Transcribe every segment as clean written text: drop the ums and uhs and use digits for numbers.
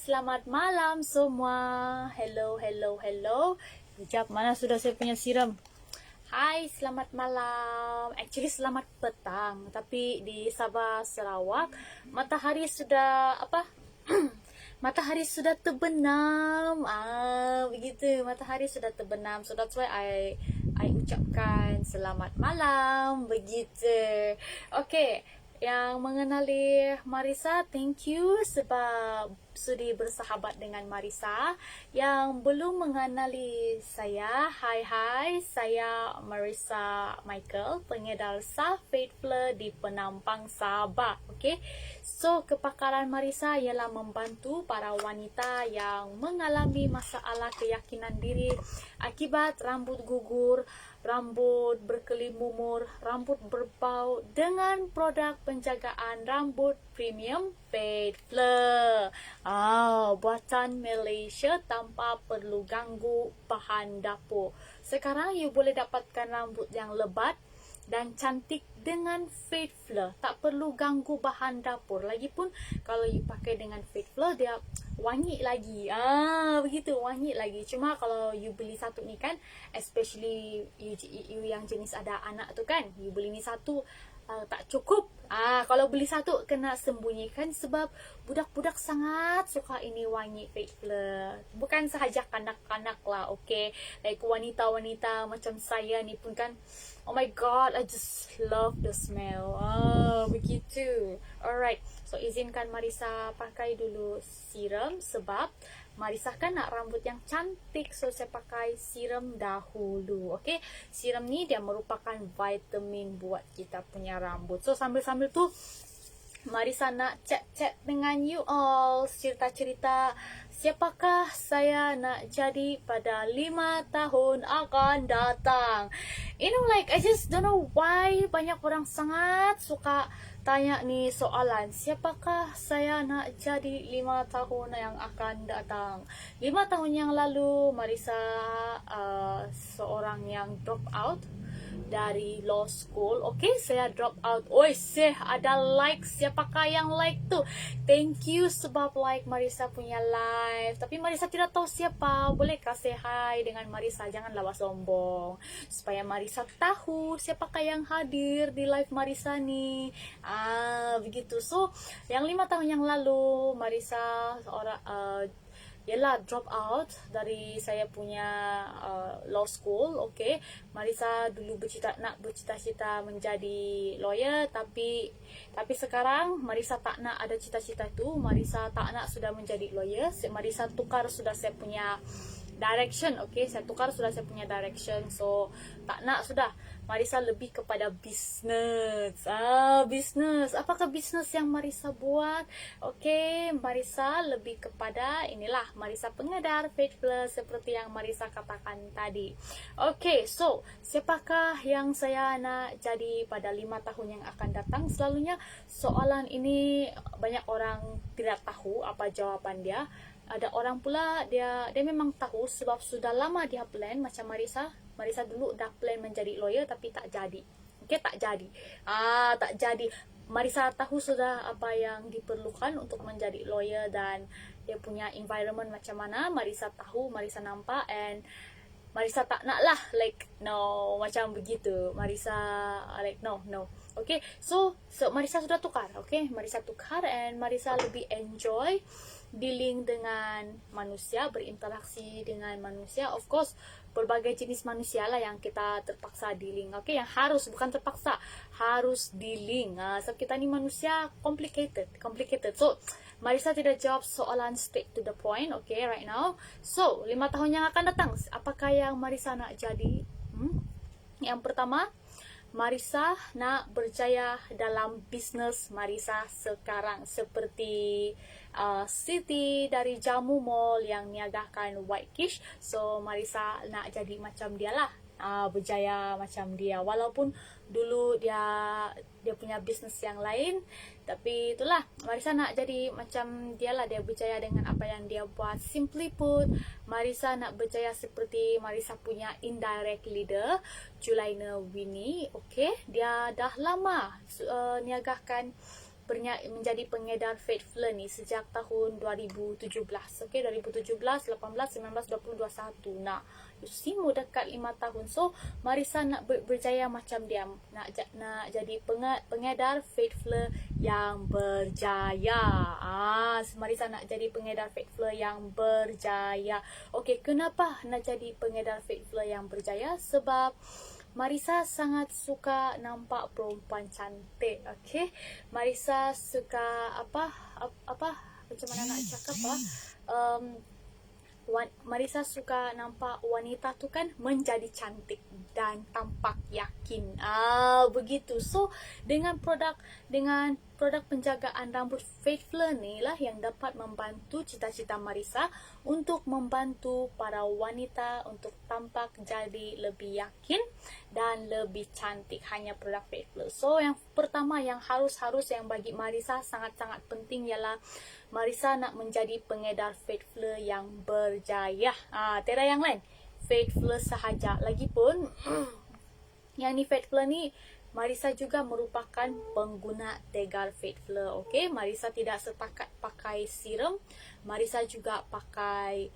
selamat malam semua. Hello, hello, hello. Sekejap, mana sudah saya punya siram? Hai, selamat malam. Actually, selamat petang. Tapi di Sabah, Sarawak, matahari sudah matahari sudah terbenam. Begitu. Matahari sudah terbenam. So that's why I ucapkan selamat malam. Begitu. Okay. Yang mengenali Marisa, thank you sebab sudi bersahabat dengan Marisa. Yang belum mengenali saya, hai, saya Marisa Michael, pengedar sah Faithful di Penampang, Sabah. Okay, so kepakaran Marisa ialah membantu para wanita yang mengalami masalah keyakinan diri akibat rambut gugur, rambut berkelumur, rambut berbau dengan produk penjagaan rambut premium Faithful. Buatan Malaysia tanpa perlu ganggu bahan dapur. Sekarang you boleh dapatkan rambut yang lebat dan cantik dengan Faithful. Tak perlu ganggu bahan dapur. Lagipun kalau you pakai dengan Faithful, dia wangi lagi. Begitu, wangi lagi. Cuma kalau you beli satu ni kan, especially you yang jenis ada anak tu kan, you beli ni satu tak cukup. Kalau beli satu kena sembunyikan sebab budak-budak sangat suka ini wangi Faithful. Bukan sahaja kanak-kanak lah, okay? Like wanita-wanita macam saya ni pun kan, oh my god, I just love the smell. Begitu. Alright, so izinkan Marisa pakai dulu serum sebab Marisa kan nak rambut yang cantik, so saya pakai serum dahulu. Okay, serum ni dia merupakan vitamin buat kita punya rambut. So sambil-sambil tu Marisa nak chat-chat dengan you all, cerita-cerita siapakah saya nak jadi pada 5 tahun akan datang. You know, like I just don't know why banyak orang sangat suka tanya ni soalan, siapakah saya nak jadi 5 tahun yang akan datang. 5 tahun yang lalu Marisa seorang yang drop out dari law school. Okay, saya drop out. Oi, ada like. Siapakah yang like tu? Thank you sebab like Marisa punya live. Tapi Marisa tidak tahu siapa. Bolehkah say hi dengan Marisa? Janganlah sombong. Supaya Marisa tahu siapakah yang hadir di live Marisa ni. Begitu. So, yang 5 tahun yang lalu Marisa seorang ialah drop out dari saya punya law school. Okay, Marisa dulu nak bercita-cita menjadi lawyer, tapi sekarang Marisa tak nak ada cita-cita tu. Marisa tak nak sudah menjadi lawyer. Marisa tukar sudah saya punya direction. Okay, saya tukar sudah saya punya direction. So tak nak sudah. Marisa lebih kepada business. Business. Apakah business yang Marisa buat? Okay, Marisa lebih kepada inilah, Marisa pengedar Faithful seperti yang Marisa katakan tadi. Okay, so siapakah yang saya nak jadi pada 5 tahun yang akan datang? Selalunya soalan ini banyak orang tidak tahu apa jawapan dia. Ada orang pula dia memang tahu sebab sudah lama dia plan macam Marisa. Marisa dulu dah plan menjadi lawyer tapi tak jadi. Okay, tak jadi. Tak jadi. Marisa tahu sudah apa yang diperlukan untuk menjadi lawyer dan dia punya environment macam mana. Marisa tahu, Marisa nampak, and Marisa tak nak lah, like no, macam begitu. Marisa like no. Okay, so Marisa sudah tukar. Okay, Marisa tukar and Marisa lebih enjoy dealing dengan manusia, berinteraksi dengan manusia. Of course, berbagai jenis manusia lah yang kita terpaksa dealing. Okay, yang harus, bukan terpaksa, harus dealing. Sebab kita ni manusia complicated. So Marisa tidak jawab soalan straight to the point. Okay, right now. So 5 tahun yang akan datang, apakah yang Marisa nak jadi? Yang pertama, Marisa nak berjaya dalam bisnes Marisa sekarang, seperti Siti dari Jamu Mall yang niagakan White Kish. So Marisa nak jadi macam dia lah, berjaya macam dia. Walaupun dulu dia punya bisnes yang lain, tapi itulah, Marisa nak jadi macam dia lah. Dia berjaya dengan apa yang dia buat. Simply put, Marisa nak berjaya seperti Marisa punya indirect leader, Julaina Winnie. Okay, dia dah lama niagakan menjadi pengedar fake flare ni sejak tahun 2017. Okay, 2017, 18, 19, 20, 21. Nah, you see, mau dekat 5 tahun. So, Marisa nak berjaya macam dia. Nak jadi pengedar fake flare yang berjaya. Marisa nak jadi pengedar fake flare yang berjaya. Okay, kenapa nak jadi pengedar fake flare yang berjaya? Sebab Marisa sangat suka nampak perempuan cantik. Okay, Marisa suka macam mana nak cakap Marisa suka nampak wanita tu kan menjadi cantik dan tampak yakin. Begitu. So dengan produk penjagaan rambut fake flare ni lah yang dapat membantu cita-cita Marisa untuk membantu para wanita untuk tampak jadi lebih yakin dan lebih cantik hanya produk fake flare. So yang pertama yang harus yang bagi Marisa sangat-sangat penting ialah Marisa nak menjadi pengedar fake flare yang berjaya. Tiada yang lain. Fake flare sahaja. Lagipun yang ni fake flare ni Marisa juga merupakan pengguna tegar fake flare. Okay, Marisa tidak setakat pakai serum, Marisa juga pakai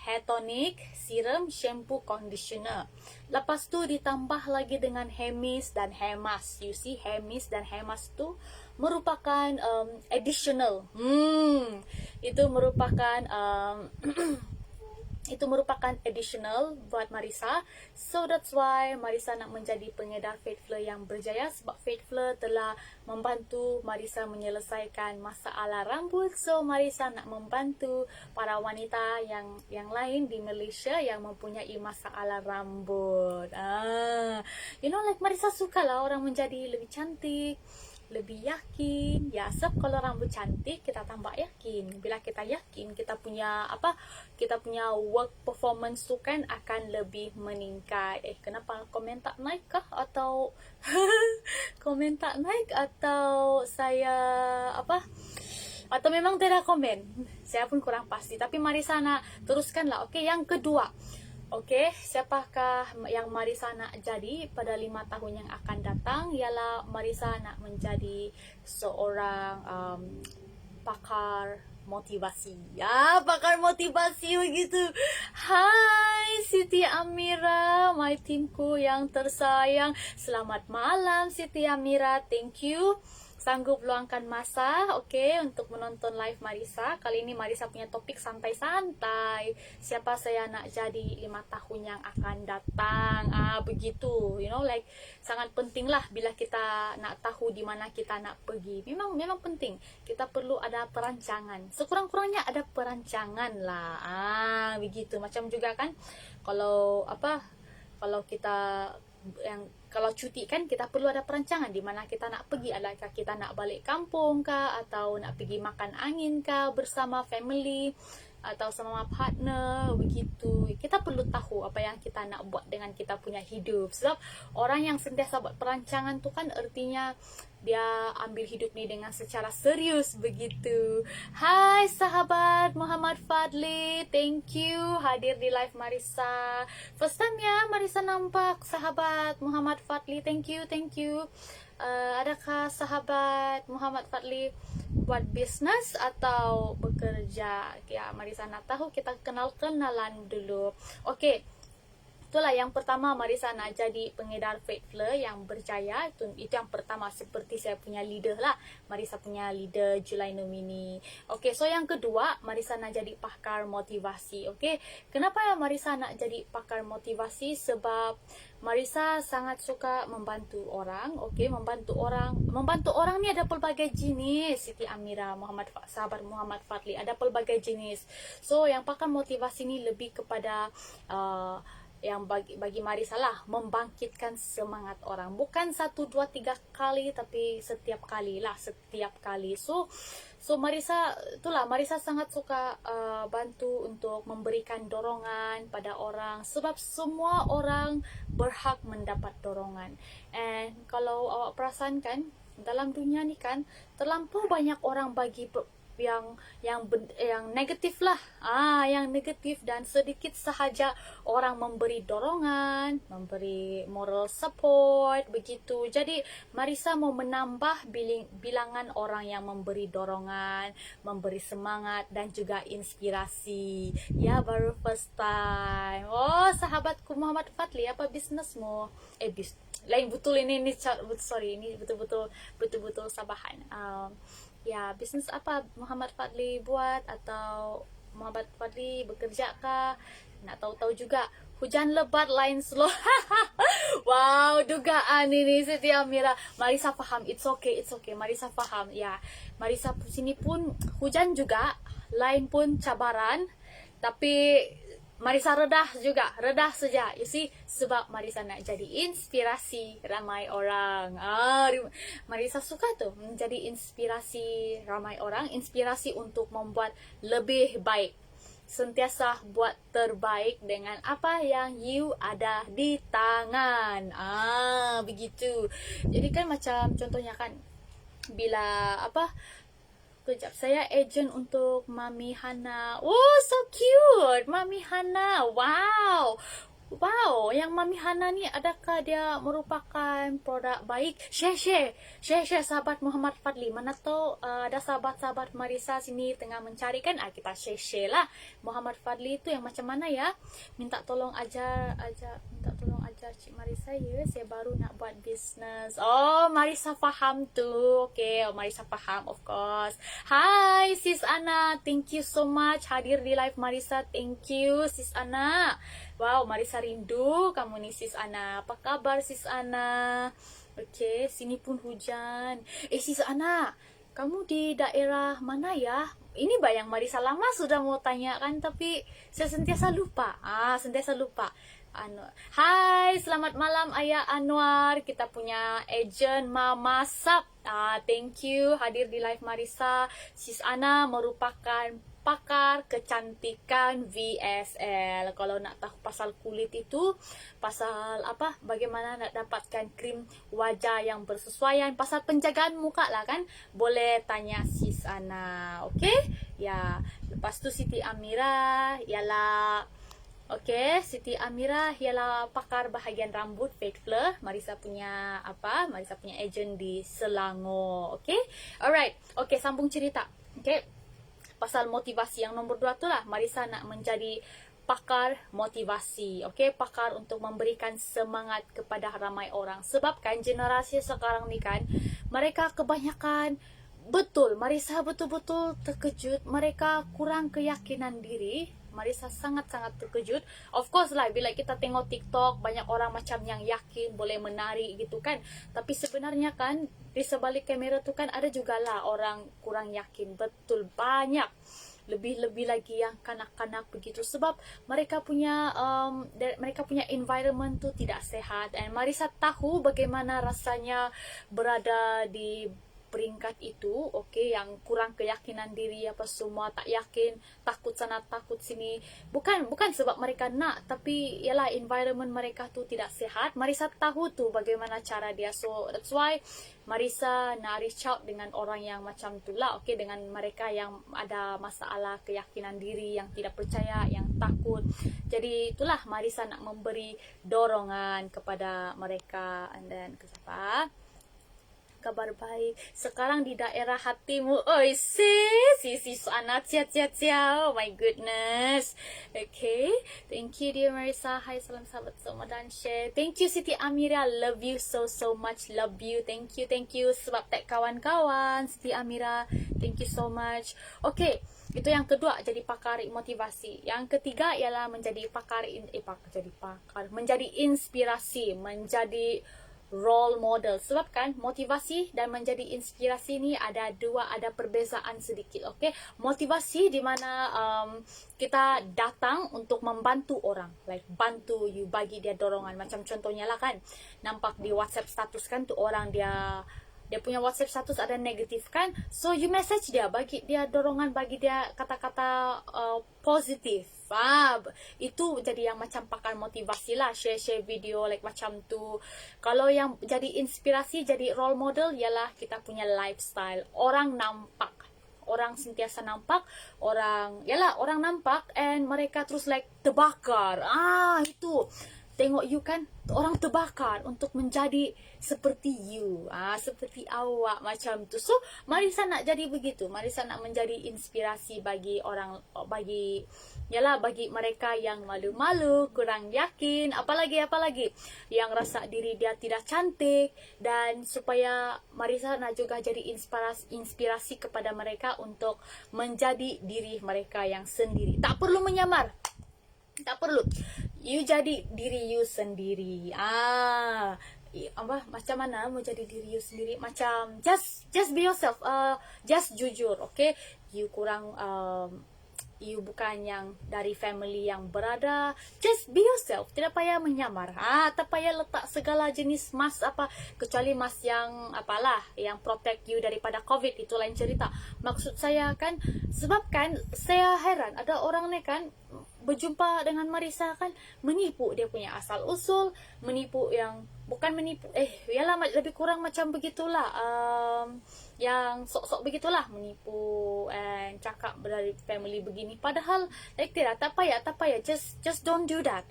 hair tonic, serum, shampoo, conditioner. Lepas tu ditambah lagi dengan hair mist dan hair mask. You see, hair mist dan hair mask tu merupakan additional. Itu merupakan additional buat Marisa. So that's why Marisa nak menjadi pengedar fake flare yang berjaya, sebab fake flare telah membantu Marisa menyelesaikan masalah rambut. So Marisa nak membantu para wanita yang lain di Malaysia yang mempunyai masalah rambut. You know, like Marisa suka lah orang menjadi lebih cantik, lebih yakin. Ya, sebab kalau rambut cantik kita tambah yakin. Bila kita yakin, kita punya work performance tu kan akan lebih meningkat. Kenapa komen tak naik kah? Atau komen tak naik? Atau saya atau memang tidak komen? Saya pun kurang pasti. Tapi Marisa nak teruskanlah. Okay, yang kedua. Okay, siapakah yang Marisa nak jadi pada 5 tahun yang akan datang? Ialah Marisa nak menjadi seorang pakar motivasi. Ya, pakar motivasi begitu. Hai Siti Amira, my timku yang tersayang. Selamat malam Siti Amira. Thank you sanggup luangkan masa, untuk menonton live Marisa. Kali ini Marisa punya topik santai-santai. Siapa saya nak jadi 5 tahun yang akan datang. Begitu. You know, like sangat penting lah bila kita nak tahu di mana kita nak pergi. Memang penting. Kita perlu ada perancangan. Sekurang-kurangnya ada perancangan lah. Begitu. Macam juga kan kalau kalau cuti kan kita perlu ada perancangan di mana kita nak pergi. Adakah kita nak balik kampung kah, atau nak pergi makan angin kah bersama family atau sama partner, begitu. Kita perlu tahu apa yang kita nak buat dengan kita punya hidup. Sebab orang yang sentiasa buat perancangan tu kan artinya dia ambil hidup ni dengan secara serius, begitu. Hai sahabat Muhammad Fadli, thank you hadir di live Marisa. First time ya Marisa nampak sahabat Muhammad Fadli. Thank you. Adakah sahabat Muhammad Fadli buat bisnes atau bekerja? Ya, Marisa nak tahu, kita kenalan dulu. Itulah yang pertama, Marisa nak jadi pengedar fake flare yang berjaya. Itu yang pertama, seperti saya punya leader lah. Marisa punya leader Julai Nomini. So yang kedua, Marisa nak jadi pakar motivasi. Kenapa ya Marisa nak jadi pakar motivasi? Sebab Marisa sangat suka membantu orang. Membantu orang ni ada pelbagai jenis. Siti Amira, sahabat Muhammad Fadli, ada pelbagai jenis. So yang pakar motivasi ni lebih kepada yang bagi Marisa lah, membangkitkan semangat orang. Bukan 1, 2, 3 kali, tapi setiap kali. So Marisa sangat suka bantu untuk memberikan dorongan pada orang. Sebab semua orang berhak mendapat dorongan. And kalau awak perasan kan, dalam dunia ni kan terlampau banyak orang bagi yang negatif lah, yang negatif, dan sedikit sahaja orang memberi dorongan, memberi moral support begitu. Jadi Marisa mau menambah bilangan orang yang memberi dorongan, memberi semangat dan juga inspirasi. Ya, baru first time. Oh, sahabatku Muhammad Fadli, apa bisnismu? Lain betul ini sorry, ini betul-betul sabahan. Ya, bisnis apa Muhammad Fadli buat, atau Muhammad Fadli bekerja kah? Nak tahu-tahu juga. Hujan lebat lain slow. Wow, dugaan ini Siti Amira. Marisa faham, it's okay. Marisa faham. Ya, Marisa sini pun hujan juga, lain pun cabaran, tapi Marisa redah saja. You see, sebab Marisa nak jadi inspirasi ramai orang. Marisa suka tuh menjadi inspirasi ramai orang, inspirasi untuk membuat lebih baik. Sentiasa buat terbaik dengan apa yang you ada di tangan. Begitu. Jadi kan macam contohnya kan, bila kejap, saya agent untuk Mami Hana. Oh, so cute. Mami Hana. Wow, yang Mami Hana ni, adakah dia merupakan produk baik? Share sahabat Muhammad Fadli. Mana tahu ada sahabat-sahabat Marisa sini tengah mencari kan, kita share lah. Muhammad Fadli itu yang macam mana ya? Minta tolong ajar Cik Marisa ya, saya baru nak buat bisnes. Oh, Marisa faham tu. Okay, Marisa faham, of course. Hai Sis Ana, thank you so much hadir di live Marisa. Thank you Sis Ana. Wow, Marisa rindu kamu nih Sis Ana. Apa kabar Sis Ana? Okay, sini pun hujan. Sis Ana, kamu di daerah mana ya? Ini bayang Marisa lama sudah mau tanya kan, tapi saya sentiasa lupa. Sentiasa lupa. Hai, selamat malam Ayah Anwar. Kita punya agent Mama Sap. Thank you hadir di live Marisa. Sis Ana merupakan pakar kecantikan VSL. Kalau nak tahu pasal kulit itu, pasal bagaimana nak dapatkan krim wajah yang bersesuaian, pasal penjagaan muka lah kan, boleh tanya Sis Ana. Okay? Ya, lepas tu Siti Amira ialah Siti Amira ialah pakar bahagian rambut fake fleur. Marisa punya Marisa punya agent di Selangor. Okay? Alright. Okay, sambung cerita. Okay, pasal motivasi yang nombor 2 tu lah, Marisa nak menjadi pakar motivasi. Okay, pakar untuk memberikan semangat kepada ramai orang. Sebab kan generasi sekarang ni kan, mereka kebanyakan Marisa betul-betul terkejut. Mereka kurang keyakinan diri. Marisa sangat-sangat terkejut. Of course lah, bila kita tengok TikTok, banyak orang macam yang yakin, boleh menari gitu kan. Tapi sebenarnya kan, di sebalik kamera tu kan ada jugalah orang kurang yakin. Betul, banyak. Lebih-lebih lagi yang kanak-kanak begitu. Sebab mereka punya environment tu tidak sehat. Dan Marisa tahu bagaimana rasanya berada di peringkat itu, yang kurang keyakinan diri, semua tak yakin, takut sana takut sini. Bukan sebab mereka nak, tapi ialah environment mereka tu tidak sehat. Marisa tahu tu bagaimana cara dia. So that's why Marisa nak reach out dengan orang yang macam tu lah. Dengan mereka yang ada masalah keyakinan diri, yang tidak percaya, yang takut. Jadi itulah Marisa nak memberi dorongan kepada mereka. And then kabar baik sekarang di daerah hatimu. Oi sis Ana, cia. Oh my goodness. Okay, thank you dear Marisa. Hai, salam sahabat semua dan share. Thank you Siti Amira, love you so much, love you. Thank you sebab tag kawan-kawan. Siti Amira, thank you so much. Okay, itu yang kedua, jadi pakar motivasi. Yang ketiga ialah menjadi menjadi inspirasi, menjadi role model. Sebab kan motivasi dan menjadi inspirasi ni ada perbezaan sedikit. Okay, motivasi di mana kita datang untuk membantu orang, like bantu you, bagi dia dorongan. Macam contohnya lah kan, nampak di WhatsApp status kan tu orang dia punya WhatsApp status ada negatif kan, so you message dia, bagi dia dorongan, bagi dia kata-kata positif. Itu jadi yang macam pakar motivasi lah, share video like macam tu. Kalau yang jadi inspirasi, jadi role model ialah kita punya lifestyle. Orang nampak orang sentiasa nampak, orang nampak, and mereka terus like terbakar. Itu tengok you kan, orang terbakar untuk menjadi seperti you, seperti awak macam tu. So Marisa nak jadi begitu. Marisa nak menjadi inspirasi bagi orang, bagi mereka yang malu-malu, kurang yakin, apalagi yang rasa diri dia tidak cantik. Dan supaya Marisa nak juga jadi inspirasi kepada mereka untuk menjadi diri mereka yang sendiri. Tak perlu menyamar, tak perlu. You jadi diri you sendiri. Macam mana mau jadi diri you sendiri? Macam just be yourself. Just jujur, okay? You kurang you bukan yang dari family yang berada, just be yourself. Tidak payah menyamar. Tak payah letak segala jenis mask kecuali mask yang yang protect you daripada COVID, itu lain cerita. Maksud saya kan, sebab kan saya heran ada orang ni kan berjumpa dengan Marisa kan menipu dia punya asal usul, menipu yang bukan menipu, lebih kurang macam begitulah, yang sok-sok begitulah, menipu and cakap dari family begini, padahal like tak payah, just don't do that.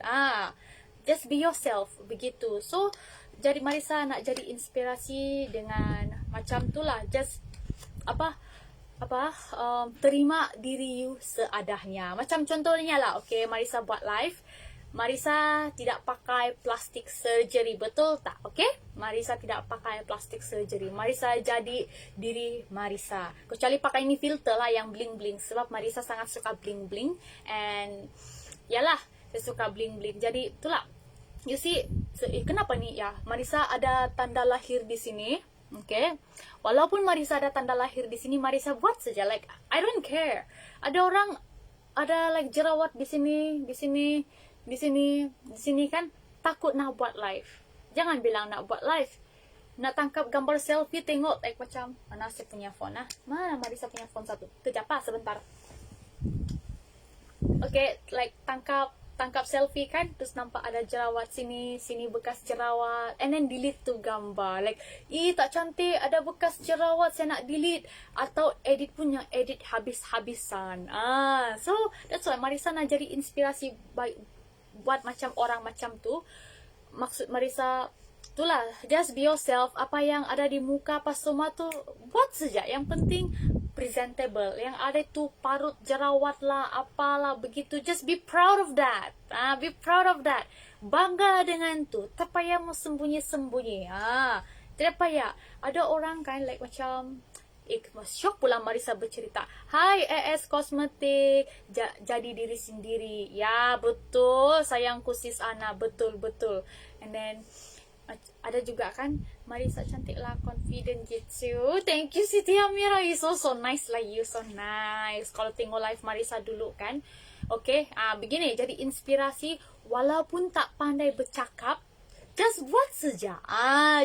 Just be yourself, begitu. So jadi Marisa nak jadi inspirasi dengan macam tu lah, just terima diri you seadanya. Macam contohnya lah, okay, Marisa buat live, Marisa tidak pakai plastik surgery, betul tak? Okay, Marisa tidak pakai plastik surgery. Marisa jadi diri Marisa. Kecuali pakai ini filter lah yang bling-bling, sebab Marisa sangat suka bling-bling. And saya suka bling-bling. Jadi itulah, you see, kenapa nih ya Marisa ada tanda lahir di sini. Okay, walaupun Marisa ada tanda lahir di sini, Marisa buat saja, like I don't care. Ada orang ada like jerawat di sini kan, takut nak buat live. Jangan bilang nak buat live, nak tangkap gambar selfie, tengok like macam mana saya punya phone. Mana Marisa punya phone satu? Kejap sebentar. Okay, like tangkap selfie kan, terus nampak ada jerawat sini bekas jerawat, and then delete tu gambar, like tak cantik, ada bekas jerawat, saya nak delete. Atau edit habis-habisan. So that's why Marisa nak jadi inspirasi buat macam orang macam tu. Maksud Marisa itulah, just be yourself. Apa yang ada di muka pas semua tu buat saja, yang penting presentable. Yang ada tu parut jerawat lah, apalah begitu, just be proud of that. Be proud of that. Bangga dengan tu. Tak payah mau sembunyi-sembunyi. Tidak payah. Ada orang kan like macam syok pula Marisa bercerita, hai ES Kosmetik, jadi diri sendiri. Ya betul sayangku sis Ana, betul. And then ada juga kan Marisa cantik lah, confident gitu. Thank you Siti Amira, you so nice lah, you so nice. Kalau tengok live Marisa dulu kan, okay, begini, jadi inspirasi. Walaupun tak pandai bercakap, just buat saja.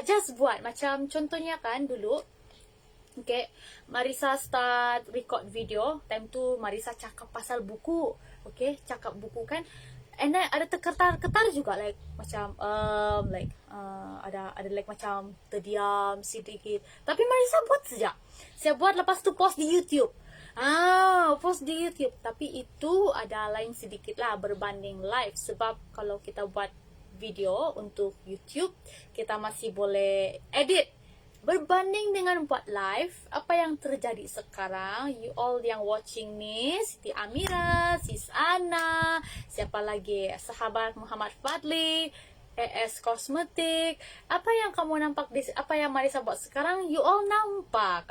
Just buat. Macam contohnya kan dulu, okay, Marisa start record video, time tu Marisa cakap pasal buku, okay, cakap buku kan. And then ada terketar-ketar juga, like macam ada like macam terdiam sedikit. Tapi Marisa buat saja. Saya buat, lepas tu post di YouTube. Post di YouTube. Tapi itu ada lain sedikit lah berbanding live. Sebab kalau kita buat video untuk YouTube, kita masih boleh edit. Berbanding dengan buat live, apa yang terjadi sekarang, you all yang watching nih, Siti Amira, Sis Ana, siapa lagi, sahabat Muhammad Fadli, ES Kosmetik, apa yang kamu nampak apa yang Marisa buat sekarang, you all nampak.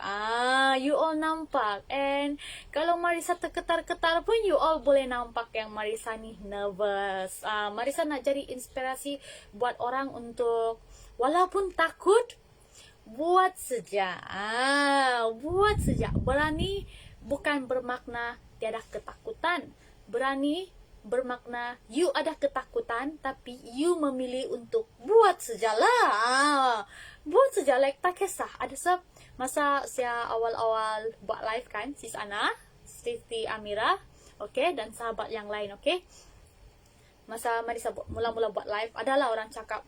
You all nampak. And kalau Marisa terketar-ketar pun, you all boleh nampak yang Marisa nih nervous. Marisa nak jadi inspirasi buat orang untuk walaupun takut, buat saja. Buat saja. Berani bukan bermakna tiada ketakutan. Berani bermakna you ada ketakutan, tapi you memilih untuk buat sajalah. Buat saja, like tak kisah. Ada masa saya awal-awal buat live kan, Sis Ana, Siti Amira, okay, dan sahabat yang lain, okay. Masa Marisa mula-mula buat live, adalah orang cakap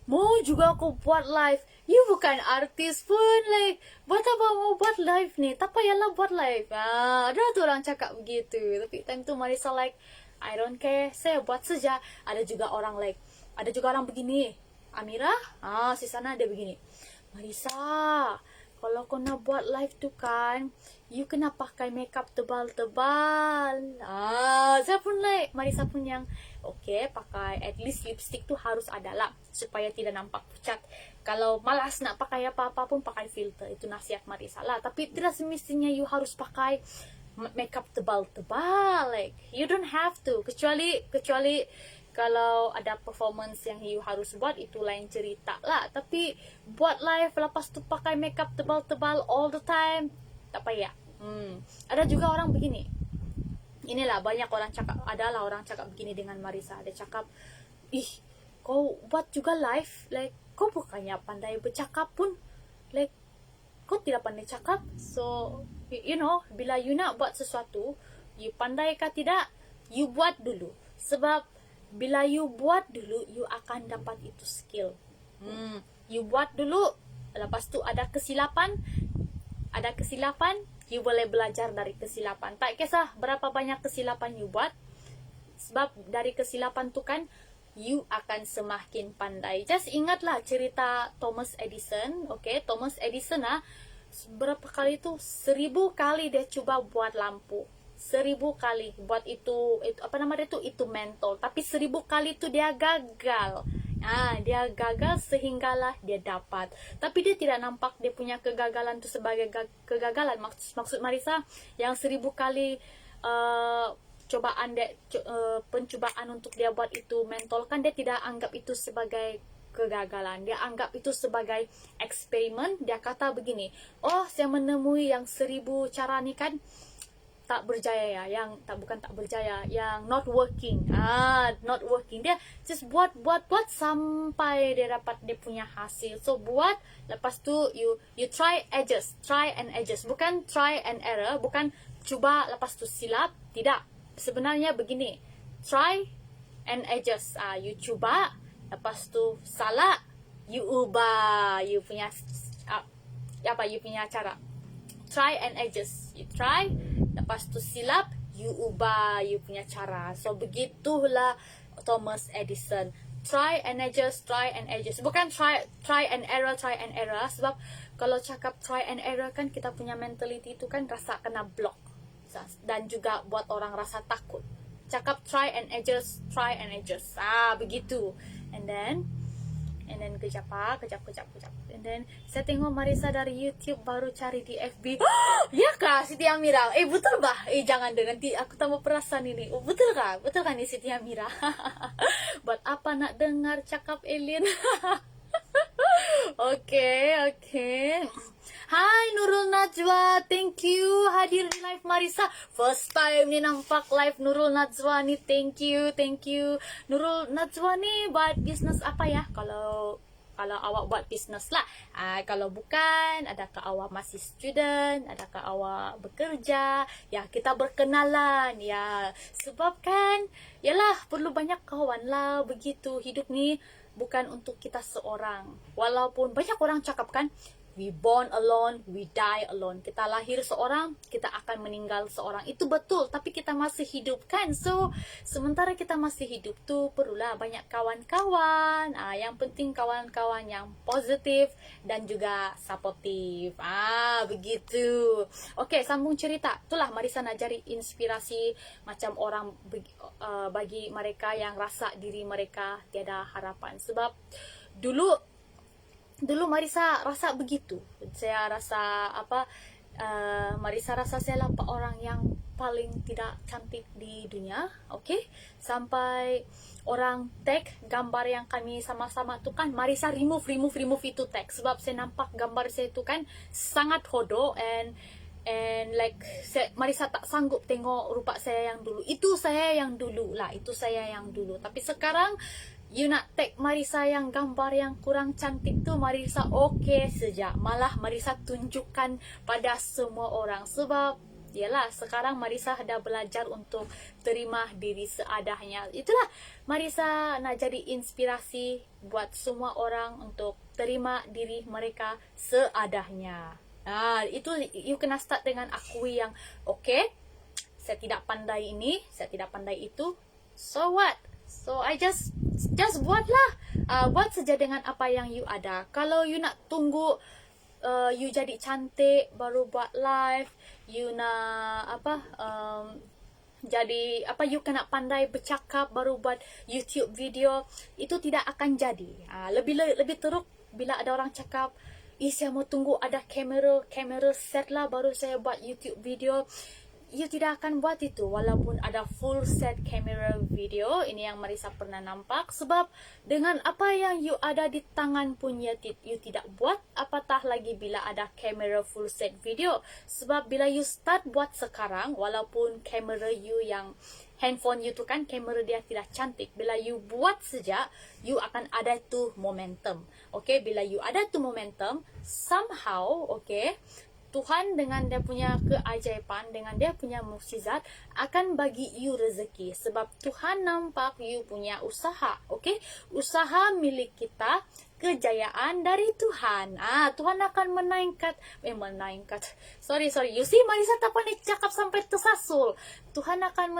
mau juga aku buat live. You bukan artis pun, like, buat apa mau buat live nih? Tak payahlah buat live. Ada tuh orang cakap begitu. Tapi time tu Marisa like, I don't care, saya buat saja. Ada juga orang like, ada juga orang begini, Amira, si sana ada begini, Marisa, kalau kau nak buat live tu kan, you kena pakai makeup tebal-tebal. Saya pun like, Marisa pun yang, okay, pakai at least lipstick tu harus ada lah, supaya tidak nampak pucat. Kalau malas nak pakai apa-apa pun pakai filter, itu nasihat Marisa lah. Tapi tidak semestinya you harus pakai makeup tebal-tebal, like, you don't have to, kecuali kalau ada performance yang you harus buat, itu lain cerita lah. Tapi buat live lepas tu pakai makeup tebal-tebal all the time, tak payah. Ada juga orang begini. Inilah banyak orang cakap, adalah orang cakap begini dengan Marisa. Dia cakap, ih, kau buat juga live, like, kau bukannya pandai bercakap pun, like, kau tidak pandai cakap. So, you know, bila you nak buat sesuatu, you pandai kah tidak, you buat dulu. Sebab bila you buat dulu, you akan dapat itu skill. You buat dulu, lepas tu ada kesilapan, you boleh belajar dari kesilapan. Tak kisah berapa banyak kesilapan you buat, sebab dari kesilapan tu kan, you akan semakin pandai. Just ingatlah cerita Thomas Edison, okay? Thomas Edison berapa kali tu? 1000 kali dia cuba buat lampu. 1000 kali buat itu apa nama dia tu, itu mentol, tapi 1000 kali tu dia gagal. Dia gagal sehinggalah dia dapat. Tapi dia tidak nampak dia punya kegagalan tu sebagai kegagalan. Maksud Marisa yang 1000 kali pencubaan untuk dia buat itu mentol kan, dia tidak anggap itu sebagai kegagalan. Dia anggap itu sebagai eksperimen. Dia kata begini, oh, saya menemui yang 1000 cara ni kan tak berjaya, yang bukan tak berjaya, yang not working. Not working. Dia just buat sampai dia dapat dia punya hasil. So buat, lepas tu you try and adjust. Bukan try and error, bukan cuba lepas tu silap, tidak. Sebenarnya begini, try and adjust. You cuba, lepas tu salah, you ubah you punya you punya cara. Try and adjust. You try, lepas tu silap, you ubah you punya cara. So begitulah Thomas Edison. Try and adjust, try and adjust. Bukan try and error. Sebab kalau cakap try and error kan, kita punya mentality tu kan rasa kena block. Dan juga buat orang rasa takut. Cakap try and adjust. Begitu. And then kejap. And then saya tengok Marisa dari YouTube, baru cari di FB. Ya kah Siti Amira? Betul bah? Jangan deh, nanti aku tambah perasaan ini. Betul kan ni Siti Amira? Buat apa nak dengar cakap alien? Okay. Hai Nurul Najwa, thank you hadir di live Marisa. First time ni nampak live Nurul Najwa ni. Thank you. Nurul Najwa ni buat bisnes apa ya? Kalau awak buat bisnes lah. Kalau bukan, adakah awak masih student? Adakah awak bekerja? Ya, kita berkenalan ya. Sebab kan, yalah, perlu banyak kawan lah. Begitu, hidup ni bukan untuk kita seorang. Walaupun banyak orang cakap kan, we born alone, we die alone. Kita lahir seorang, kita akan meninggal seorang. Itu betul, tapi kita masih hidup kan. So, sementara kita masih hidup tu, perlulah banyak kawan-kawan. Yang penting kawan-kawan yang positif dan juga supportive. Begitu. Okay, sambung cerita. Itulah Marisa nak cari inspirasi macam orang bagi mereka yang rasa diri mereka tiada harapan. Sebab dulu Marisa rasa begitu. Saya rasa Marisa rasa saya lah orang yang paling tidak cantik di dunia. Okay, sampai orang tag gambar yang kami sama-sama tu kan, Marisa remove itu tag. Sebab saya nampak gambar saya tu kan sangat hodoh, and like Marisa tak sanggup tengok rupa saya yang dulu. Itu saya yang dulu. Tapi sekarang you nak tag Marisa yang gambar yang kurang cantik tu, Marisa okay saja. Malah Marisa tunjukkan pada semua orang. Sebab Yalah, sekarang Marisa dah belajar untuk terima diri seadanya. Itulah Marisa nak jadi inspirasi buat semua orang untuk terima diri mereka seadanya. Itu you kena start dengan akui yang okay, saya tidak pandai ini, saya tidak pandai itu. So what? So I just buatlah. Buat saja dengan apa yang you ada. Kalau you nak tunggu you jadi cantik baru buat live, you nak jadi you kena pandai bercakap baru buat YouTube video, itu tidak akan jadi. Lebih teruk bila ada orang cakap, saya mau tunggu ada kamera set lah baru saya buat YouTube video. You tidak akan buat itu walaupun ada full set camera video. Ini yang Marisa pernah nampak. Sebab dengan apa yang you ada di tangan pun you tidak buat, apatah lagi bila ada kamera full set video. Sebab bila you start buat sekarang, walaupun kamera you yang handphone you tu kan kamera dia tidak cantik, bila you buat saja, you akan ada tu momentum. Okay, bila you ada tu momentum, somehow, okay, Tuhan dengan dia punya keajaiban, dengan dia punya mukjizat akan bagi you rezeki. Sebab Tuhan nampak you punya usaha. Okay? Usaha milik kita, kejayaan dari Tuhan. Tuhan akan menaikkan. Sorry. You see, Marisa tak pandai cakap sampai tersasul. Tuhan akan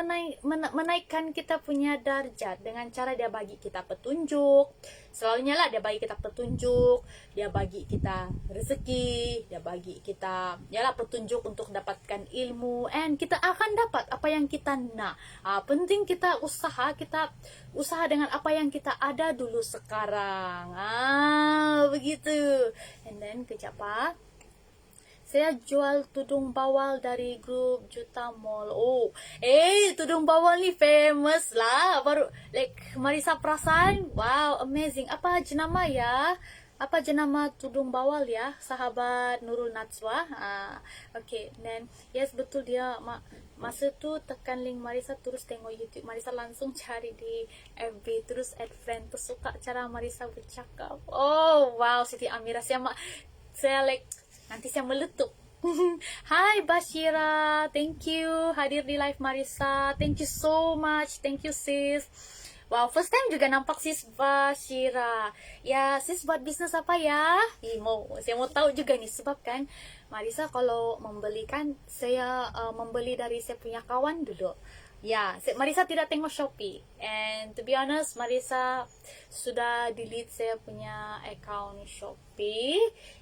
menaikkan kita punya darjat dengan cara dia bagi kita petunjuk. Selalunya lah dia bagi kita petunjuk, dia bagi kita rezeki, dia bagi kita petunjuk untuk dapatkan ilmu, and kita akan dapat apa yang kita nak. Penting kita usaha dengan apa yang kita ada dulu sekarang. Begitu. And then kejap saya jual tudung bawal dari grup Juta Mall. Tudung bawal ni famous lah. Baru Marisa perasan. Wow, amazing. Apa jenama ya? Apa jenama tudung bawal ya? Sahabat Nurul Natswa. Okay, then yes, betul dia. Masa tu tekan link Marisa, terus tengok YouTube. Marisa langsung cari di FB, terus add friend. Terus suka cara Marisa bercakap. Oh, wow, Siti Amira. Saya nanti saya meletup. Hai Bashira, thank you hadir di live Marisa. Thank you so much. Thank you sis. Wow, first time juga nampak sis Bashira. Ya, sis buat bisnes apa ya? Saya mau tahu juga nih, sebab kan Marisa kalau membeli kan saya membeli dari saya punya kawan dulu. Ya, Marisa tidak tengok Shopee. And to be honest, Marisa sudah delete saya punya account Shopee.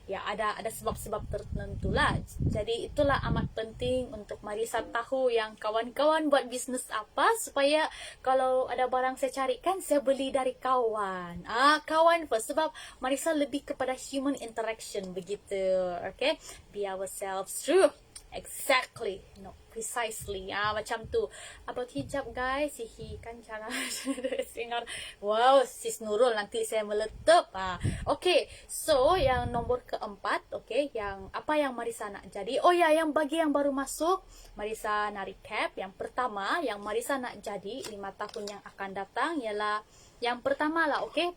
Ya, ada sebab-sebab tertentu lah. Jadi itulah amat penting untuk Marisa tahu yang kawan-kawan buat bisnes apa, supaya kalau ada barang saya carikan, saya beli dari kawan. Kawan first, sebab Marisa lebih kepada human interaction begitu. Okay, be ourselves true. Exactly, no, precisely. Macam tu. About hijab guys, kan cara singar. Wow, sis Nurul, nanti saya meletup. Okay, so yang nombor keempat, okay, yang apa yang Marisa nak jadi? Oh ya, yang bagi yang baru masuk, Marisa nak recap. Yang pertama, yang Marisa nak jadi 5 tahun yang akan datang ialah yang pertama lah, okay,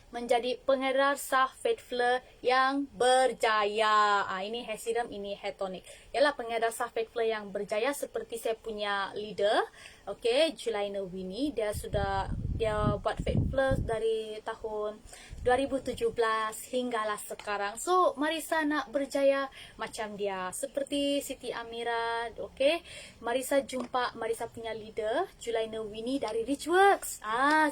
menjadi pengedar sah Fate Flare yang berjaya. Ini hair serum, ini hair tonic. Ialah pengedar sah Fate Flare yang berjaya seperti saya punya leader, okay, Julaina Winnie. Dia buat Fate Flare dari tahun 2017 hinggalah sekarang. So Marisa nak berjaya macam dia, seperti Siti Amira. Okay, Marisa punya leader Julaina Winnie dari Richworks.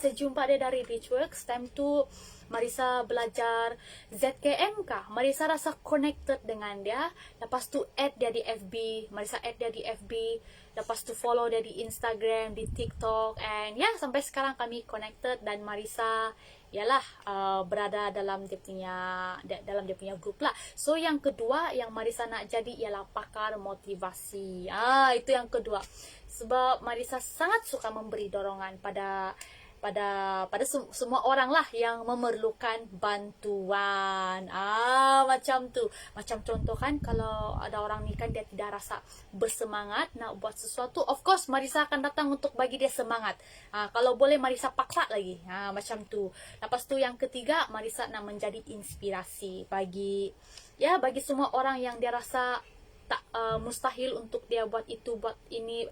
Saya jumpa dia dari Richworks. Time tu Marisa belajar ZKM kah? Marisa rasa connected dengan dia. Lepas tu add dia di FB. Marisa add dia di FB. Lepas tu follow dia di Instagram, di TikTok. And sampai sekarang kami connected. Dan Marisa berada dalam dia punya grup lah. So yang kedua yang Marisa nak jadi ialah pakar motivasi. Itu yang kedua. Sebab Marisa sangat suka memberi dorongan pada semua orang lah yang memerlukan bantuan. Macam tu. Macam contoh kan, kalau ada orang ni kan dia tidak rasa bersemangat nak buat sesuatu, of course Marisa akan datang untuk bagi dia semangat. Kalau boleh Marisa paksa lagi. Macam tu. Lepas tu yang ketiga, Marisa nak menjadi inspirasi bagi semua orang yang dia rasa tak mustahil untuk dia buat itu, buat ini.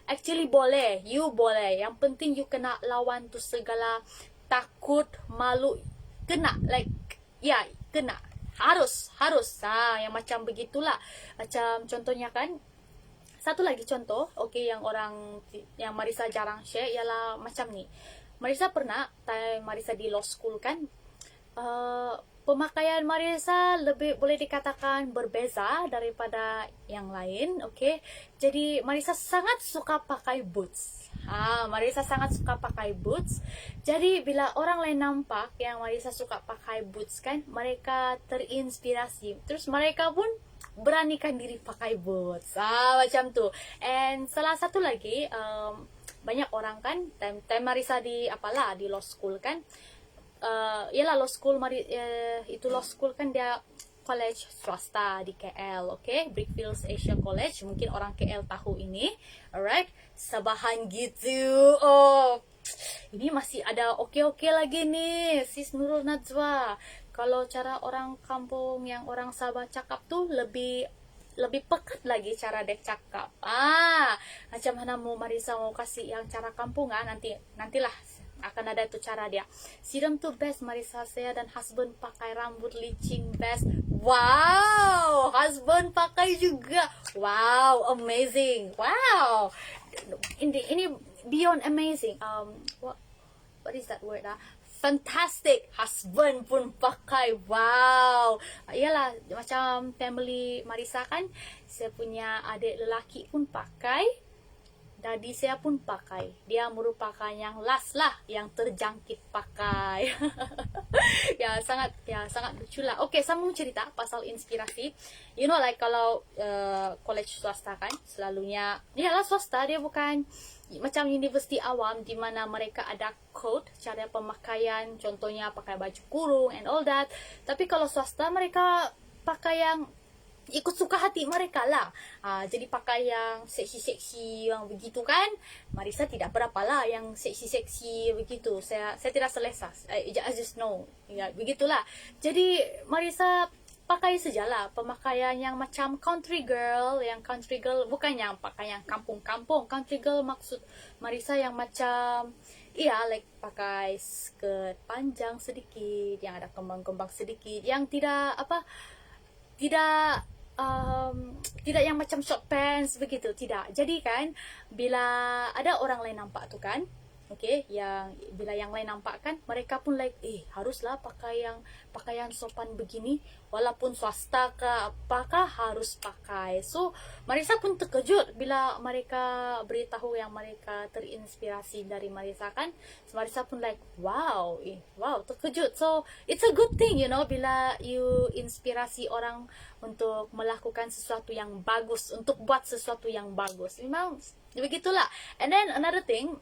Actually boleh, you boleh. Yang penting you kena lawan tu segala takut, malu, kena like ya, kena. Harus. Yang macam begitulah. Macam contohnya kan, satu lagi contoh, yang Marisa jarang share ialah macam ni. Marisa pernah, time Marisa di law school kan, pemakaian Marisa lebih boleh dikatakan berbeza daripada yang lain, Jadi Marisa sangat suka pakai boots. Marisa sangat suka pakai boots. Jadi bila orang lain nampak yang Marisa suka pakai boots kan, mereka terinspirasi. Terus mereka pun beranikan diri pakai boots. Macam tu. And salah satu lagi, banyak orang kan, time Marisa di law school kan, yalah law school itu law school kan dia college swasta di KL, Brickfields Asia College. Mungkin orang KL tahu ini, alright, Sabahan gitu. Ini masih ada oke lagi nih, Sis Nurul Najwa. Kalau cara orang kampung yang orang Sabah cakap tuh lebih pekat lagi cara dia cakap. Macam mana Marisa mau kasih yang cara kampungan, nantilah akan ada itu cara dia. Serum tuh best Marisa, saya dan husband pakai rambut licin best. Wow, husband pakai juga. Wow, amazing. Wow, ini beyond amazing. What is that word? Fantastic, husband pun pakai. Wow. Iyalah, macam family Marisa kan, saya punya adik lelaki pun pakai, daddy saya pun pakai. Dia merupakan yang last lah, yang terjangkit pakai. sangat lucu lah. Sambung cerita pasal inspirasi. You know, like kalau college swasta kan, selalunya iyalah swasta, dia bukan macam universiti awam di mana mereka ada code cara pemakaian, contohnya pakai baju kurung and all that. Tapi kalau swasta mereka pakai yang ikut suka hati mereka lah. Jadi pakai yang seksi-seksi yang begitu kan. Marisa tidak berapa lah yang seksi-seksi begitu. Saya tidak selesa. I just know. Ya, begitulah. Jadi Marisa pakai sajalah pemakaian yang macam country girl. Yang country girl bukan yang pakai yang kampung-kampung. Country girl maksud Marisa yang macam like pakai skirt panjang sedikit, yang ada kembang-kembang sedikit, yang tidak tidak yang macam short pants begitu, tidak. Jadi kan bila ada orang lain nampak tu kan, bila yang lain nampak kan, mereka pun like, haruslah pakai yang pakaian sopan begini, walaupun swasta ke apakah harus pakai. So Marisa pun terkejut bila mereka beritahu yang mereka terinspirasi dari Marisa kan. So, Marisa pun like, wow, terkejut. So it's a good thing, bila you inspirasi orang untuk melakukan sesuatu yang bagus, untuk buat sesuatu yang bagus. Memang begitulah. And then another thing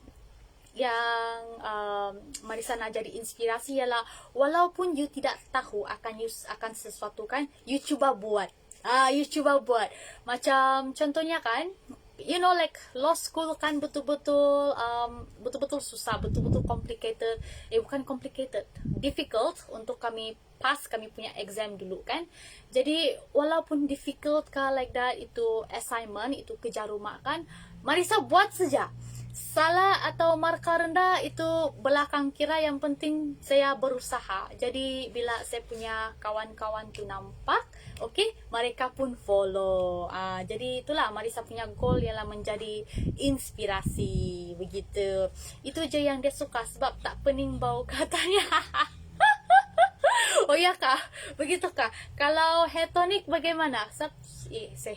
yang Marisa nak jadi inspirasi ialah, walaupun you tidak tahu akan sesuatu kan, you cuba buat. You cuba buat. Macam contohnya kan, like law school kan betul-betul susah, betul-betul complicated. Bukan complicated, difficult untuk kami punya exam dulu kan. Jadi walaupun difficult like that, itu assignment, itu kerja rumah kan, Marisa buat saja. Salah atau markah rendah itu belakang kira, yang penting saya berusaha. Jadi bila saya punya kawan-kawan tu nampak, mereka pun follow. Jadi itulah Marisa punya goal, ialah menjadi inspirasi begitu. Itu je yang dia suka, sebab tak pening bau katanya. Oh ya kah? Begitu kah? Kalau hair tonic bagaimana? Saya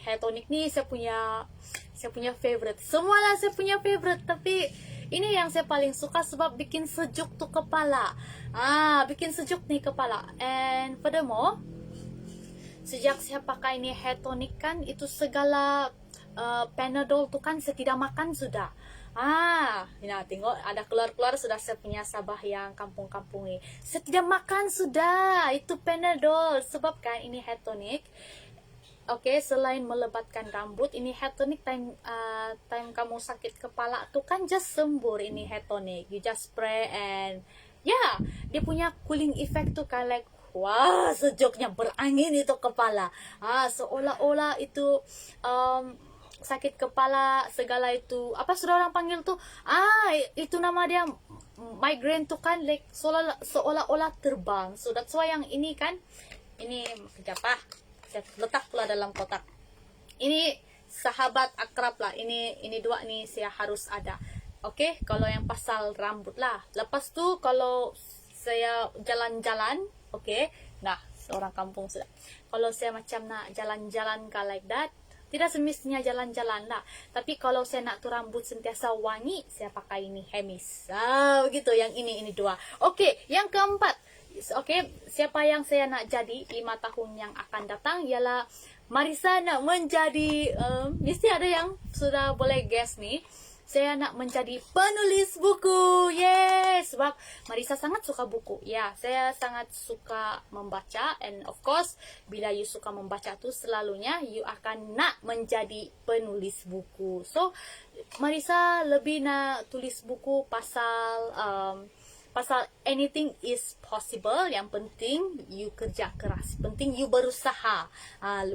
hair tonic ni saya punya favorite. Semualah saya punya favorite, tapi ini yang saya paling suka sebab bikin sejuk tu kepala. Bikin sejuk nih kepala. And furthermore, sejak saya pakai ni hair tonic kan, itu segala Panadol tu kan saya tidak makan sudah. Tengok ada keluar sudah saya punya Sabah yang kampung-kampung ni. Saya tidak makan sudah itu Panadol, sebab kan ini hair tonic. Selain melebatkan rambut, ini hair tonic time kamu sakit kepala tu kan just sembur ini hair tonic. You just spray and dia punya cooling effect tu kan like wah, sejuknya berangin itu kepala. Seolah-olah itu sakit kepala segala itu. Apa sudah orang panggil tuh? Itu nama dia migraine tuh kan, like seolah-olah terbang. So that's why yang ini kan, ini kejap saya letak pula dalam kotak. Ini sahabat akrab lah. Ini dua nih saya harus ada. Oke, kalau yang pasal rambut lah. Lepas tu kalau saya jalan-jalan, oke. Nah, seorang kampung sudah. Kalau saya macam nak jalan-jalan ke like that, tidak semestinya jalan-jalan lah. Tapi kalau saya nak tu rambut sentiasa wangi, saya pakai ini Hemis. Begitu. Yang ini dua. Oke, yang keempat. Oke, siapa yang saya nak jadi 5 tahun yang akan datang ialah Marisa nak menjadi, mesti ada yang sudah boleh guess nih. Saya nak menjadi penulis buku. Yes, sebab Marisa sangat suka buku. Ya, saya sangat suka membaca. And of course, bila you suka membaca tu selalunya you akan nak menjadi penulis buku. So, Marisa lebih nak tulis buku pasal anything is possible. Yang penting you kerja keras, penting you berusaha.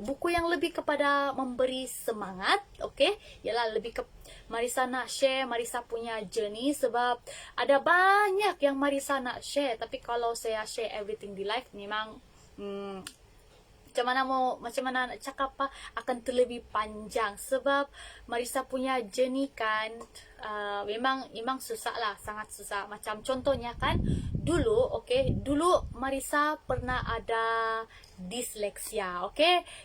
Buku yang lebih kepada memberi semangat, okay? Ialah lebih ke Marisa nak share Marisa punya journey. Sebab ada banyak yang Marisa nak share, tapi kalau saya share everything di life, memang macam mana nak cakap akan terlebih panjang. Sebab Marisa punya journey kan, memang susah lah, sangat susah. Macam contohnya kan, dulu Marisa pernah ada disleksia.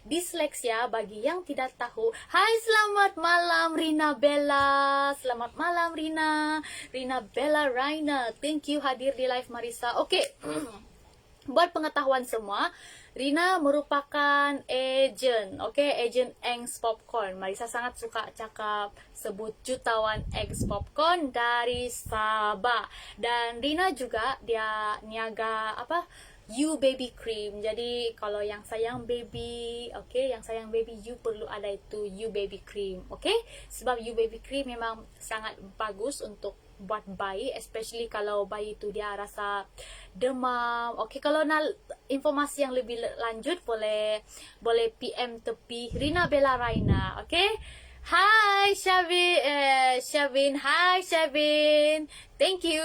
Disleksia, bagi yang tidak tahu, hai, selamat malam Rina Bella, selamat malam Rina Bella Raina, thank you hadir di live Marisa. Buat pengetahuan semua, Rina merupakan agent, agent Eggs Popcorn. Marisa sangat suka cakap sebut jutawan Eggs Popcorn dari Sabah. Dan Rina juga dia niaga You Baby Cream. Jadi kalau yang sayang baby, yang sayang baby, you perlu ada itu You Baby Cream, sebab You Baby Cream memang sangat bagus untuk buat bayi, especially kalau bayi itu dia rasa demam. Kalau nak informasi yang lebih lanjut, boleh PM tepi Rina Bella Raina. Hai Shavin, hai Shavin, thank you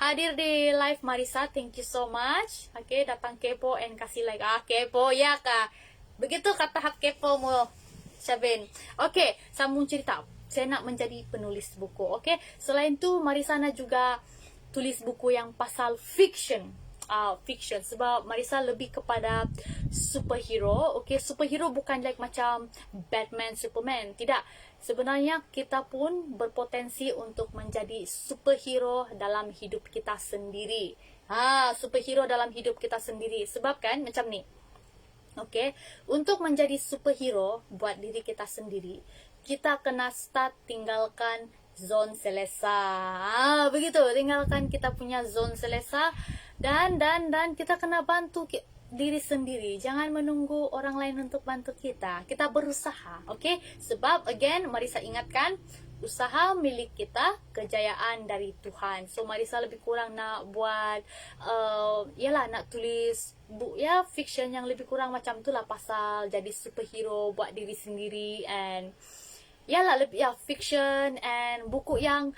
hadir di live Marisa, thank you so much. Datang kepo and kasih like. Kepo ya kak, begitu kata hak kepo mo Shavin. Sambung cerita. Saya nak menjadi penulis buku. Selain tu Marisa nak juga tulis buku yang pasal fiction. Fiction, sebab Marisa lebih kepada superhero. Superhero bukan like macam Batman, Superman, tidak. Sebenarnya kita pun berpotensi untuk menjadi superhero dalam hidup kita sendiri. Superhero dalam hidup kita sendiri. Sebab kan macam ni, untuk menjadi superhero buat diri kita sendiri, kita kena start tinggalkan zone selesa. Begitu, tinggalkan kita punya zone selesa. Dan kita kena bantu diri sendiri. Jangan menunggu orang lain untuk bantu kita. Kita berusaha, sebab again, Marisa ingatkan, usaha milik kita, kejayaan dari Tuhan. So Marisa lebih kurang nak buat nak tulis fiction yang lebih kurang macam tu lah, pasal jadi superhero buat diri sendiri. And lebih fiction and buku yang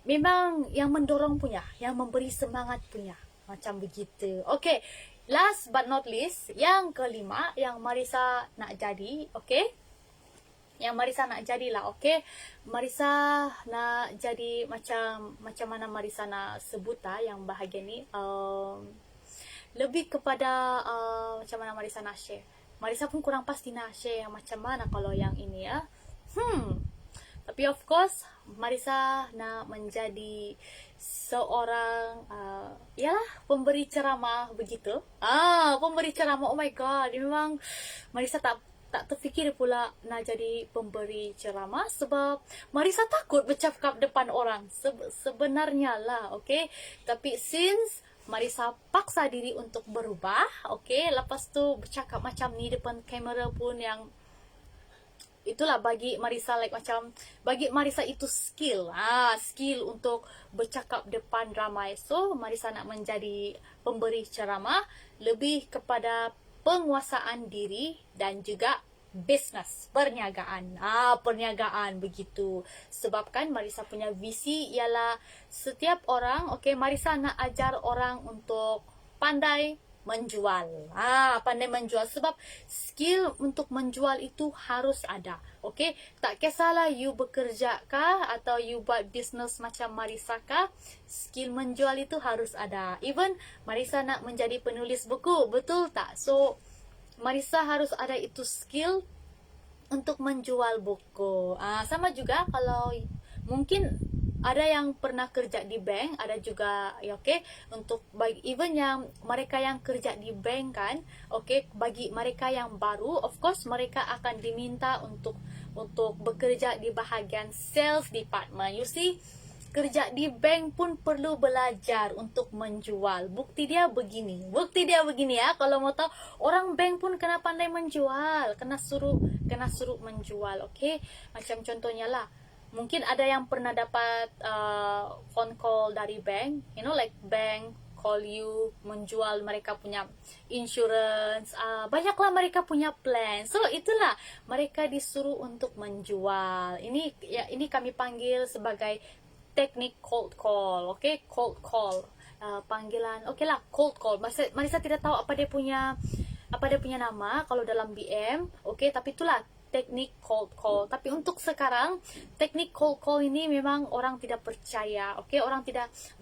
memang yang mendorong punya, yang memberi semangat punya, macam begitu. Last but not least, yang kelima yang Marisa nak jadi, yang Marisa nak jadilah, Marisa nak jadi macam mana Marisa nak sebut yang bahagian ni, lebih kepada macam mana Marisa nak share. Marisa pun kurang pasti nak share yang macam mana kalau yang ini ya. Tapi of course Marisa nak menjadi seorang pemberi ceramah, begitu. Pemberi ceramah. Oh my god, memang Marisa tak terfikir pula nak jadi pemberi ceramah, sebab Marisa takut bercakap depan orang sebenarnya lah. Tapi since Marisa paksa diri untuk berubah, lepas tu bercakap macam ni depan kamera pun, yang itulah bagi Marisa bagi Marisa itu skill. Skill untuk bercakap depan ramai. So Marisa nak menjadi pemberi ceramah. lebih kepada penguasaan diri dan juga business, perniagaan. Perniagaan begitu. Sebab kan Marisa punya visi ialah setiap orang, Marisa nak ajar orang untuk pandai menjual. Pandai menjual sebab skill untuk menjual itu harus ada. Tak kisahlah you bekerja kah atau you buat business macam Marisa kah, skill menjual itu harus ada. Even Marisa nak menjadi penulis buku, betul tak? So Marisa harus ada itu skill untuk menjual buku. Sama juga kalau mungkin ada yang pernah kerja di bank, ada juga untuk bagi even yang mereka yang kerja di bank kan, bagi mereka yang baru, of course mereka akan diminta untuk bekerja di bahagian sales department. You see, kerja di bank pun perlu belajar untuk menjual. Bukti dia begini ya. Kalau mau tahu, orang bank pun kena pandai menjual, kena suruh menjual. Macam contohnya lah, mungkin ada yang pernah dapat phone call dari bank, like bank call you menjual mereka punya insurance, banyaklah mereka punya plan. So itulah mereka disuruh untuk menjual. Ini kami panggil sebagai teknik cold call. Cold call, panggilan, lah, cold call. Marisa tidak tahu apa dia punya nama kalau dalam BM, tapi itulah teknik cold call. Tapi untuk sekarang, teknik cold call ini memang orang tidak percaya. Orang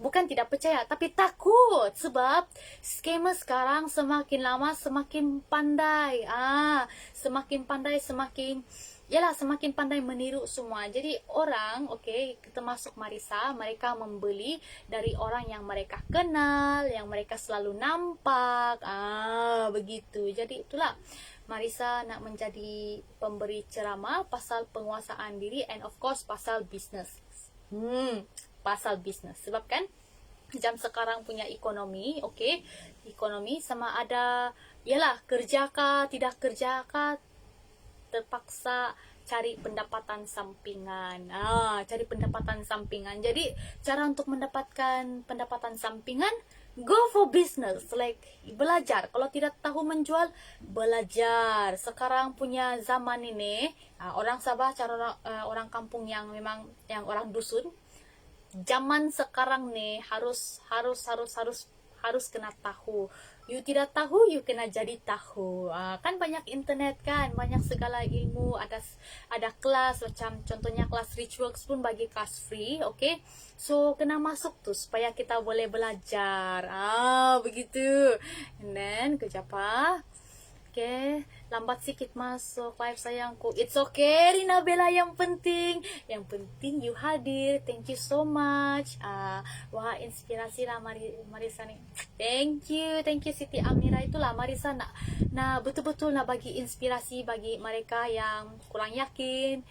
bukan tidak percaya, tapi takut sebab scammer sekarang semakin lama semakin pandai. Semakin pandai meniru semua. Jadi orang, termasuk Marisa, mereka membeli dari orang yang mereka kenal, yang mereka selalu nampak. Begitu. Jadi itulah Marisa nak menjadi pemberi ceramah pasal penguasaan diri and of course pasal bisnes. Pasal bisnes. Sebab kan jam sekarang punya ekonomi, ekonomi sama ada kerja kah, tidak kerja kah, terpaksa cari pendapatan sampingan. Cari pendapatan sampingan. Jadi cara untuk mendapatkan pendapatan sampingan, go for business, like belajar. Kalau tidak tahu menjual, belajar. Sekarang punya zaman ini, orang Sabah, orang kampung yang memang yang orang dusun, zaman sekarang nih harus kena tahu. You tidak tahu, you kena jadi tahu. Kan banyak internet kan, banyak segala ilmu, ada kelas macam contohnya kelas Richworks pun bagi kelas free, so kena masuk tuh supaya kita boleh belajar. Begitu. And then kejap lambat sikit masuk live sayangku. It's okay Rina Bella, yang penting you hadir. Thank you so much. Wah, inspirasi lah Marisa nih. Thank you Siti Amira. Itulah Marisa nak betul-betul nak bagi inspirasi bagi mereka yang kurang yakin,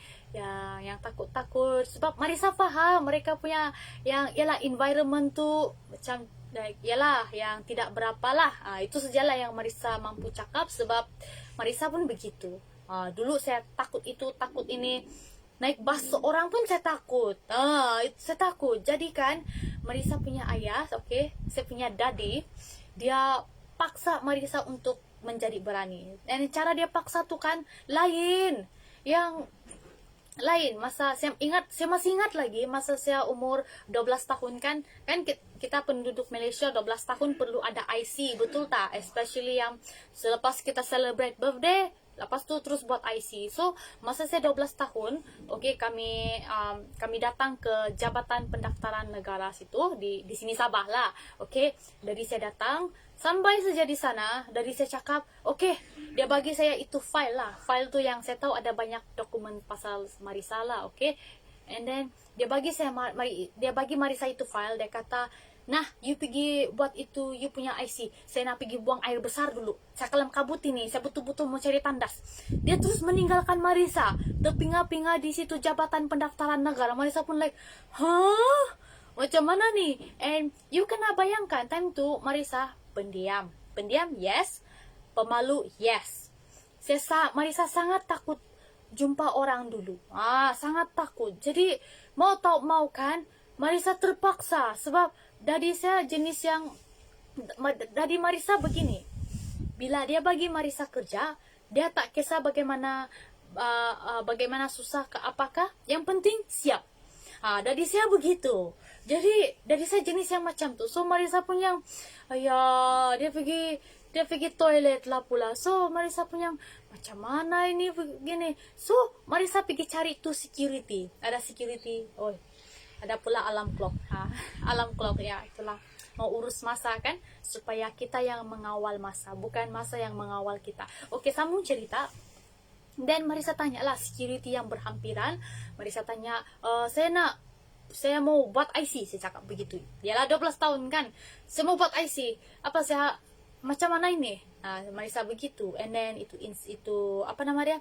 yang takut-takut. Sebab Marisa faham mereka punya yang environment tu macam yang tidak berapa lah. Itu sajalah yang Marisa mampu cakap sebab Marisa pun begitu. Dulu saya takut itu, takut ini. Naik bas seorang pun saya takut. Saya takut. Jadi kan Marisa punya ayah, saya punya daddy, dia paksa Marisa untuk menjadi berani. Dan cara dia paksa tuh kan lain. Masa saya masih ingat lagi masa saya umur 12 tahun kan kita penduduk Malaysia 12 tahun perlu ada IC, betul tak? Especially yang selepas kita celebrate birthday, lepas tu terus buat IC. So masa saya 12 tahun, kami datang ke Jabatan Pendaftaran Negara situ di sini Sabah lah. Dari saya datang sampai saja di sana, dari saya cakap, dia bagi saya itu file lah. File tu yang saya tahu ada banyak dokumen pasal Marisa lah, And then dia bagi Marisa itu file. Dia kata, nah, you pergi buat itu, you punya IC. Saya nak pergi buang air besar dulu. Saya kelam kabut ini, saya betul-betul mau cari tandas. Dia terus meninggalkan Marisa, terpinga-pinga di situ Jabatan Pendaftaran Negara. Marisa pun like, macam mana nih? And you kena bayangkan time tu Marisa pendiam, yes. Pemalu, yes. Marisa sangat takut jumpa orang dulu. Sangat takut. Jadi mau kan, Marisa terpaksa sebab daddy saya jenis yang daddy Marisa begini. bila dia bagi Marisa kerja, dia tak kisah bagaimana bagaimana susah ke apakah, yang penting siap. Dari saya begitu. Jadi dari saya jenis yang macam tu. So Marisa pun yang dia pergi toilet lah pula. So Marisa pun yang macam mana ini begini. So Marisa pergi cari tu security. Ada security. Oh, ada pula alarm clock. Alarm clock ya, itulah. Mau urus masa kan, supaya kita yang mengawal masa, bukan masa yang mengawal kita. Oke, sambung cerita. Dan Marisa tanya lah security yang berhampiran. Marisa tanya, saya mau buat IC. Saya cakap begitu. Dialah 12 tahun kan. Saya mau buat IC. Apa saya, macam mana ini? Marisa begitu. And then itu apa nama dia?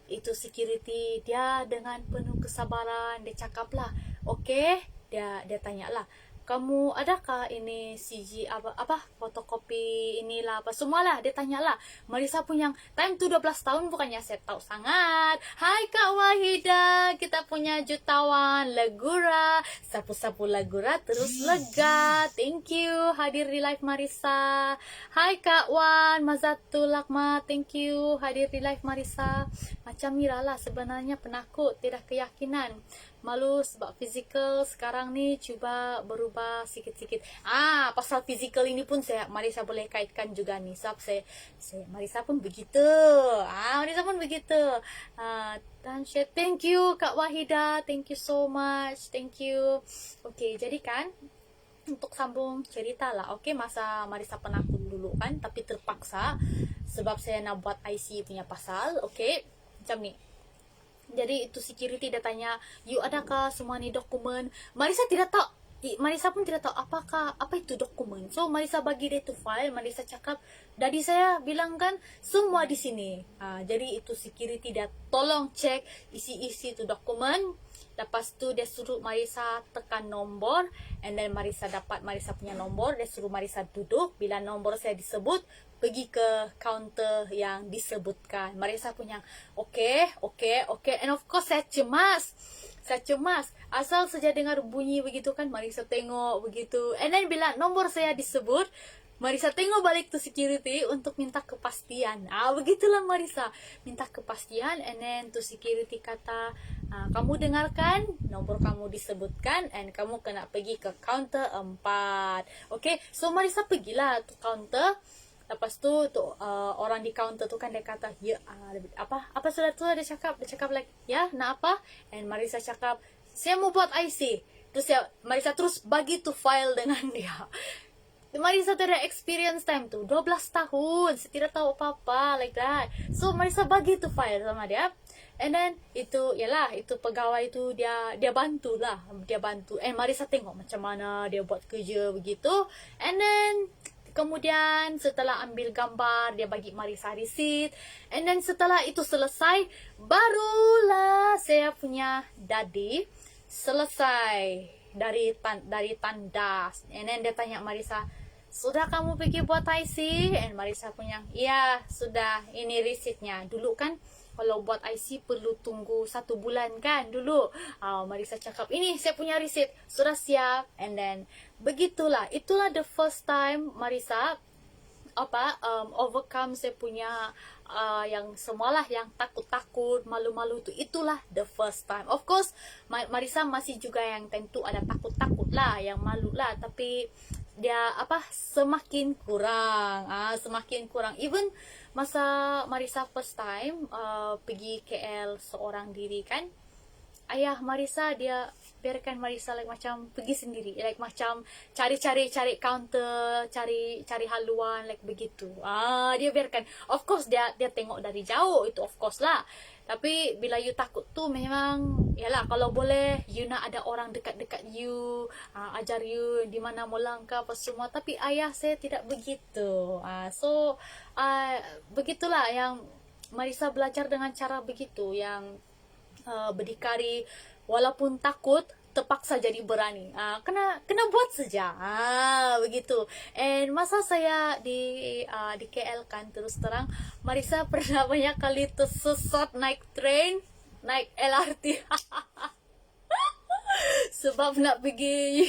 Itu security, dia dengan penuh kesabaran dia cakap lah, oke, dia tanya lah, kamu adakah ini CG apa fotokopi inilah apa semualah, dia tanya lah. Marisa punya time tu 12 tahun, bukannya saya tahu sangat. Hai Kak Wahida, kita punya jutawan Legura, sapu-sapu Legura terus lega. Thank you hadir di live Marisa. Hai Kak Wan Mazatul Lakma, thank you hadir di live Marisa. Macam Mira lah sebenarnya, penakut, tidak keyakinan, malu sebab fizikal sekarang ni cuba berubah sikit-sikit. Pasal fizikal ini pun Marisa boleh kaitkan juga nih. Sebab Marisa pun begitu. Marisa pun begitu. Dan thank you Kak Wahida, thank you so much, thank you. Oke, jadi kan untuk sambung cerita lah. Oke, masa Marisa penakut dulu kan, tapi terpaksa sebab saya nak buat IC punya pasal. Oke, macam ni. Jadi itu security dia tanya, you adakah semua ni dokumen? Marisa tidak tahu. Marisa pun tidak tahu apa itu dokumen. So Marisa bagi dia tu file. Marisa cakap, dari saya bilang kan semua di sini. Jadi itu security dia tolong cek isi-isi tu dokumen. Lepas tu dia suruh Marisa tekan nombor, and then Marisa dapat Marisa punya nombor. Dia suruh Marisa duduk. Bila nombor saya disebut, pergi ke counter yang disebutkan. Marisa punya okay. And of course saya cemas. Asal saja dengar bunyi begitu kan, Marisa tengok begitu. And then bila nombor saya disebut, Marisa tengok balik tu security untuk minta kepastian. Begitulah Marisa minta kepastian. And then tu security kata, kamu dengarkan, nomor kamu disebutkan, and kamu kena pergi ke counter 4. Okay, so Marisa pergilah tu counter. Lepas tu orang di counter tu kan dia kata, ya, apa sudah tu dia cakap like, ya, nak apa? And Marisa cakap, saya mau buat IC. Terus Marisa terus bagi tu file dengan dia. Marisa tidak experience time tu 12 tahun, saya tidak tahu apa-apa like that. So Marisa bagi tu file sama dia. And then itu pegawai tu dia bantu. And Marisa tengok macam mana dia buat kerja begitu. And then kemudian setelah ambil gambar, dia bagi Marisa receipt. And then setelah itu selesai, barulah saya punya daddy selesai dari tandas. And then dia tanya Marisa, sudah kamu pergi buat IC? And Marisa punya, iya sudah, ini receipt-nya. Dulu kan kalau buat IC perlu tunggu 1 bulan kan dulu. Marisa cakap, ini saya punya receipt, sudah siap. And then begitulah, itulah the first time Marisa overcome saya punya yang semualah yang takut-takut, malu-malu tu. Itulah the first time. Of course Marisa masih juga yang tentu ada takut-takut lah, yang malu lah, tapi dia semakin kurang. Even masa Marisa first time pergi KL seorang diri kan, ayah Marisa dia biarkan Marisa like macam pergi sendiri, like macam cari counter, cari haluan like begitu. Dia biarkan. Of course dia tengok dari jauh, itu of course lah. Tapi bila you takut tu memang yalah, kalau boleh you nak ada orang dekat you, ajar you di mana mau langkah apa semua. Tapi ayah saya tidak begitu. So begitulah yang Marisa belajar dengan cara begitu, yang berdikari walaupun takut, terpaksa jadi berani. Kena buat saja. Begitu. And masa saya di KL kan, terus terang Marisa pernah banyak kali tersesat naik train, naik LRT. Sebab nak pergi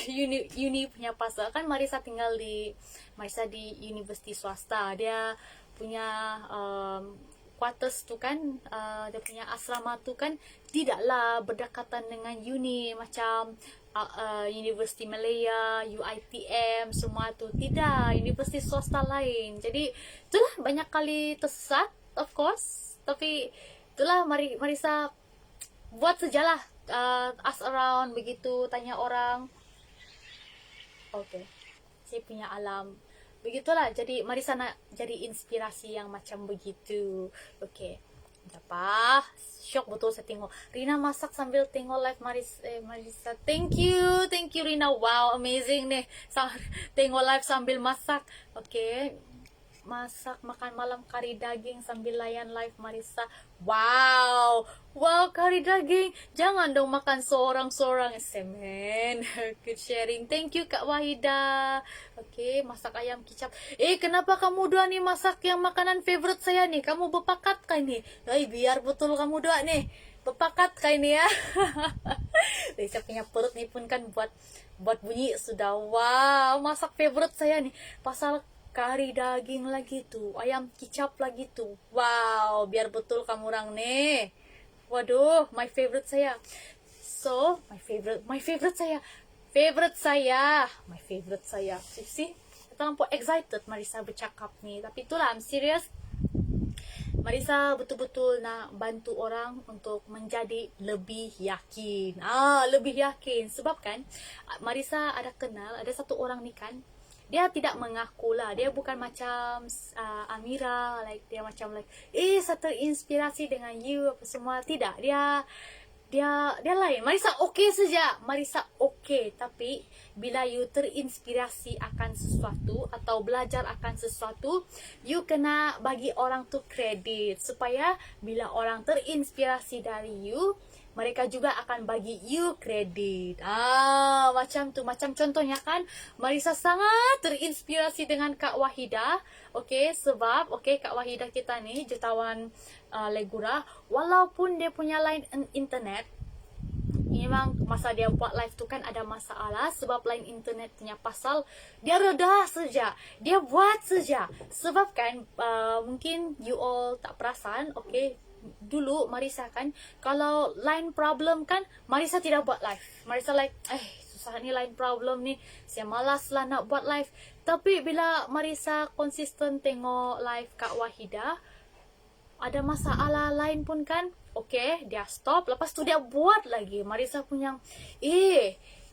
uni punya pasal kan. Marisa di universiti swasta. Dia punya quarters tu kan, dia punya asrama tu kan tidaklah berdekatan dengan uni macam Universiti Malaya, UiTM, semua tu. Tidak, universiti swasta lain. Jadi itulah banyak kali tersesat, of course. Tapi itulah Marisa buat sajalah, ask around begitu, tanya orang. Okay, saya punya alam. Begitulah, jadi Marisa nak jadi inspirasi yang macam begitu. Okay, apa? Syok betul saya tengok Rina masak sambil tengok live Marisa. Thank you Rina. Wow, amazing nih. Tengok live sambil masak. Okay, masak makan malam kari daging sambil layan live Marisa. Wow, kari daging. Jangan dong makan seorang-seorang, semen. Good sharing. Thank you Kak Wahida. Okay, masak ayam kicap. Kenapa kamu dua nih masak yang makanan favorite saya nih? Kamu berpakat kah ini? Biar betul kamu dua nih berpakat kah ini ya. Saya punya perut nih pun kan buat bunyi sudah. Wow, masak favorite saya nih. Pasal kari daging lagi tuh, ayam kicap lagi tuh. Wow, biar betul kamu orang nih. Waduh, my favorite saya. So, my favorite saya. See? Kita nampak excited Marisa bercakap nih. Tapi itulah, I'm serious. Marisa betul-betul nak bantu orang untuk menjadi lebih yakin. Lebih yakin. Sebab kan, Marisa ada kenal, ada satu orang nih kan, dia tidak mengaku lah, dia bukan macam Amira, like dia macam like saya terinspirasi dengan you apa semua. Tidak, dia lain. Marisa okay saja, Marisa okay. Tapi bila you terinspirasi akan sesuatu atau belajar akan sesuatu, you kena bagi orang tu kredit, supaya bila orang terinspirasi dari you, mereka juga akan bagi you kredit. Macam tu. Macam contohnya kan, Marisa sangat terinspirasi dengan Kak Wahida. Okay, sebab Kak Wahida kita ni jutawan Legura, walaupun dia punya line internet, memang masa dia buat live tu kan ada masalah sebab line internetnya pasal. Dia redah saja, dia buat saja. Sebab kan mungkin you all tak perasan. Okay, dulu Marisa kan, kalau line problem kan, Marisa tidak buat live. Marisa like, susah ni line problem ni, saya malas lah nak buat live. Tapi bila Marisa konsisten tengok live Kak Wahida, ada masalah lain pun kan, okay, dia stop, lepas tu dia buat lagi. Marisa punya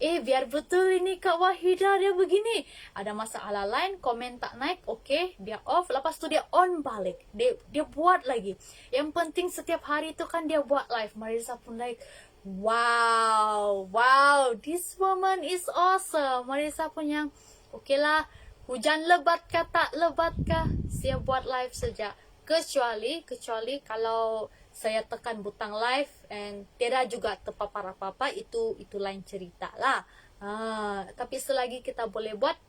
biar betul ini Kak Wahida dia begini. Ada masalah lain, komen tak naik, okay, dia off, lepas tu dia on balik. Dia buat lagi. Yang penting setiap hari tu kan dia buat live. Marisa pun like, wow, this woman is awesome. Marisa punya, okay lah, hujan lebat kah tak lebat kah, saya buat live saja. Kecuali kalau saya tekan butang live and tidak juga terpapar apa-apa, itu lain cerita lah. Tapi selagi kita boleh buat,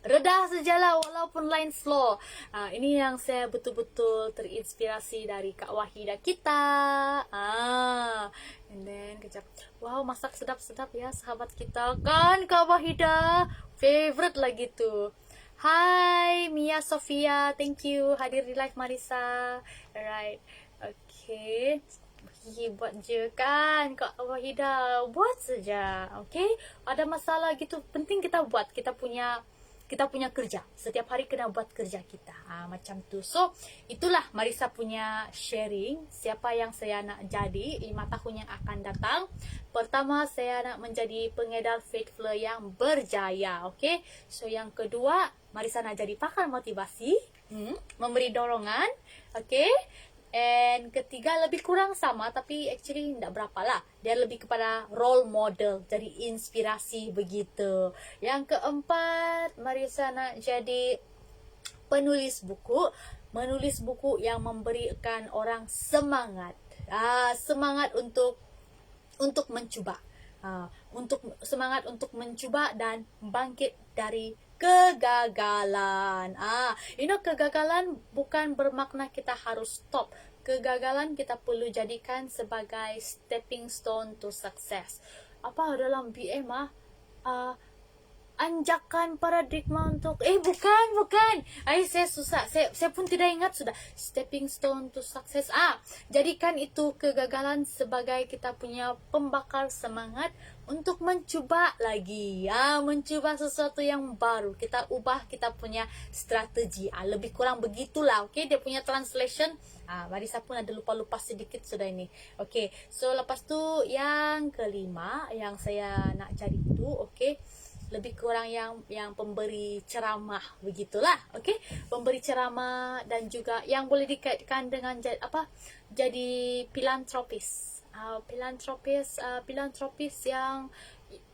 redah sajalah walaupun line slow. Ini yang saya betul-betul terinspirasi dari Kak Wahida kita. And then kejap, wow, masak sedap-sedap ya sahabat kita kan, Kak Wahida favorite lagi tuh. Hai Mia Sofia, thank you hadir di live Marisa. Alright, okay. Buat je kan Kak Wahida, buat saja. Okay, ada masalah gitu, penting kita buat. Kita punya kerja, setiap hari kena buat kerja kita. Macam tu. So itulah Marisa punya sharing. Siapa yang saya nak jadi 5 tahun yang akan datang. Pertama, saya nak menjadi pengedar Faithful yang berjaya. Okay, so yang kedua, Marisa nak jadi pakar motivasi, memberi dorongan. Okay, and ketiga lebih kurang sama, tapi actually tidak berapa lah. Dia lebih kepada role model, jadi inspirasi begitu. Yang keempat, Marisa nak jadi penulis buku. Menulis buku yang memberikan orang semangat. Semangat untuk mencuba. Semangat untuk mencuba dan bangkit dari kegagalan. Kegagalan bukan bermakna kita harus stop. Kegagalan kita perlu jadikan sebagai stepping stone to success. Dalam BM anjakan paradigma untuk bukan saya susah, saya pun tidak ingat sudah. Stepping stone to success, jadikan itu kegagalan sebagai kita punya pembakar semangat untuk mencoba lagi, mencoba sesuatu yang baru. Kita ubah kita punya strategi, lebih kurang begitulah. Oke, dia punya translation. Marisa pun ada lupa-lupa sedikit sudah ini. Oke, so lepas tu yang kelima yang saya nak cari itu, oke, lebih kurang yang pemberi ceramah begitulah. Okey, pemberi ceramah dan juga yang boleh dikaitkan dengan jadi filantropis. Filantropis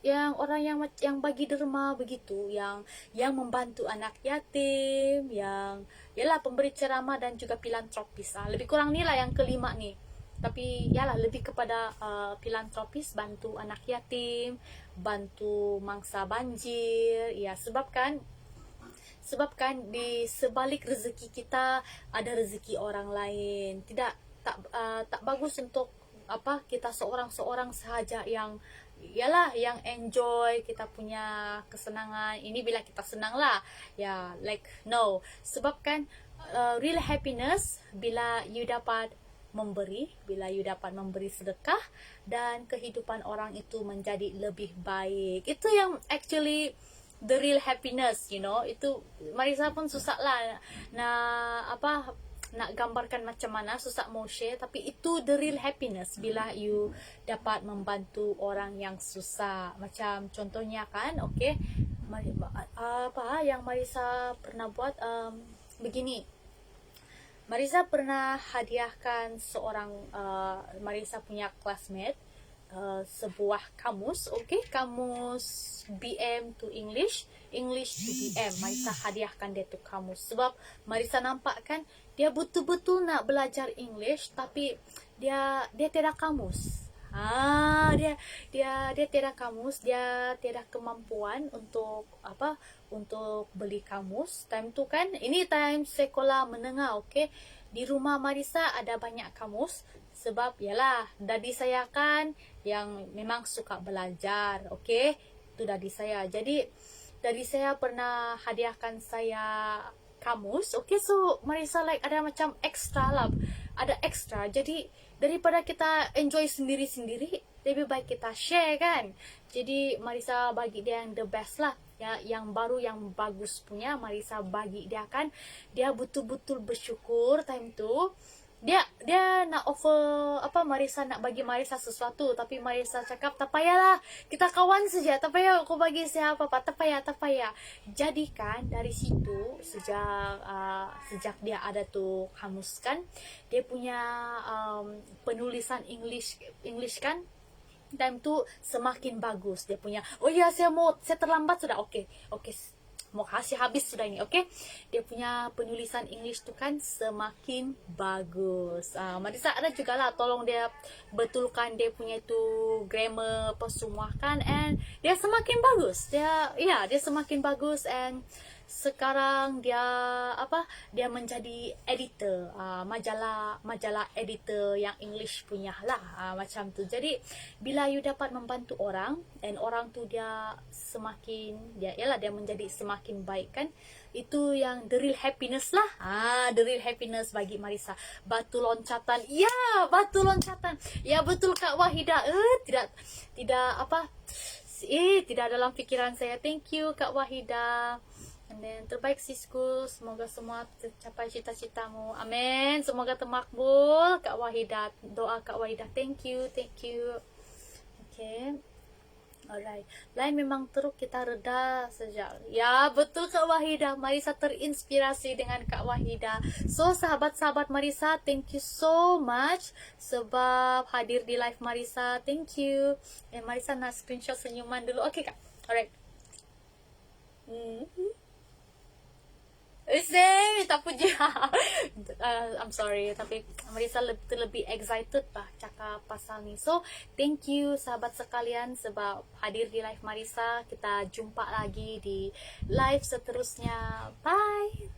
yang orang yang bagi derma begitu, yang membantu anak yatim, yang yalah pemberi ceramah dan juga filantropis. Lebih kurang ni lah yang kelima ni. Tapi yalah lebih kepada filantropis, bantu anak yatim, bantu mangsa banjir. Ya, sebabkan di sebalik rezeki kita ada rezeki orang lain. Tak bagus untuk kita seorang sahaja yang yalah yang enjoy kita punya kesenangan. Ini bila kita senang lah. Ya, like no. Sebabkan real happiness bila you dapat memberi, bila you dapat memberi sedekah dan kehidupan orang itu menjadi lebih baik. Itu yang actually the real happiness, Itu Marisa pun susah lah nak gambarkan macam mana, susah mau share, tapi itu the real happiness bila you dapat membantu orang yang susah. Macam contohnya kan, okay, yang Marisa pernah buat begini. Marisa pernah hadiahkan seorang Marisa punya classmate sebuah kamus, kamus BM to English to BM. Marisa hadiahkan dia tu kamus sebab Marisa nampak kan dia betul-betul nak belajar English tapi dia tidak kamus. Dia tiada kamus, dia tiada kemampuan untuk untuk beli kamus. Time tu kan, ini time sekolah menengah, okey. Di rumah Marisa ada banyak kamus sebab yalah dadi saya kan yang memang suka belajar, okey. Itu dadi saya. Jadi dadi saya pernah hadiahkan saya kamus, okey. So Marisa like ada macam extra lah, ada extra. Jadi daripada kita enjoy sendiri-sendiri, lebih baik kita share kan. Jadi Marisa bagi dia yang the best lah, ya, yang baru, yang bagus punya Marisa bagi dia kan. Dia betul-betul bersyukur time tu. Dia nak offer Marisa nak bagi Marisa sesuatu, tapi Marisa cakap tak payahlah, kita kawan saja, tak payah aku bagi siapa apa, tak payah. Jadi kan dari situ sejak dia ada tu kamus kan, dia punya penulisan English kan time tu semakin bagus dia punya. Oh ya, saya terlambat sudah. Okey, mau kasih habis sudah ini, okey. Dia punya penulisan English tu kan semakin bagus. Marisa ada juga lah tolong dia betulkan dia punya tu grammar apa semua kan, and dia semakin bagus. Dia semakin bagus, and sekarang dia menjadi editor majalah editor yang English punya lah, macam tu. Jadi bila you dapat membantu orang and orang tu dia menjadi semakin baik kan, itu yang the real happiness lah. The real happiness bagi Marisa. Batu loncatan. Ya betul Kak Wahida. Tidak dalam pikiran saya. Thank you Kak Wahida. And then terbaik sisku, semoga semua tercapai cita-citamu. Amin. Semoga termakbul Kak Wahida. Doa Kak Wahida. Thank you. Okay. Alright. Lain memang teruk kita reda saja. Ya, betul Kak Wahida. Marisa terinspirasi dengan Kak Wahida. So, sahabat-sahabat Marisa, thank you so much sebab hadir di live Marisa. Thank you. Marisa nak screenshot senyuman dulu. Okay Kak. Alright. Tak puji. I'm sorry, tapi Marisa lebih excited lah cakap pasal ni. So, thank you sahabat sekalian sebab hadir di live Marisa. Kita jumpa lagi di live seterusnya. Bye.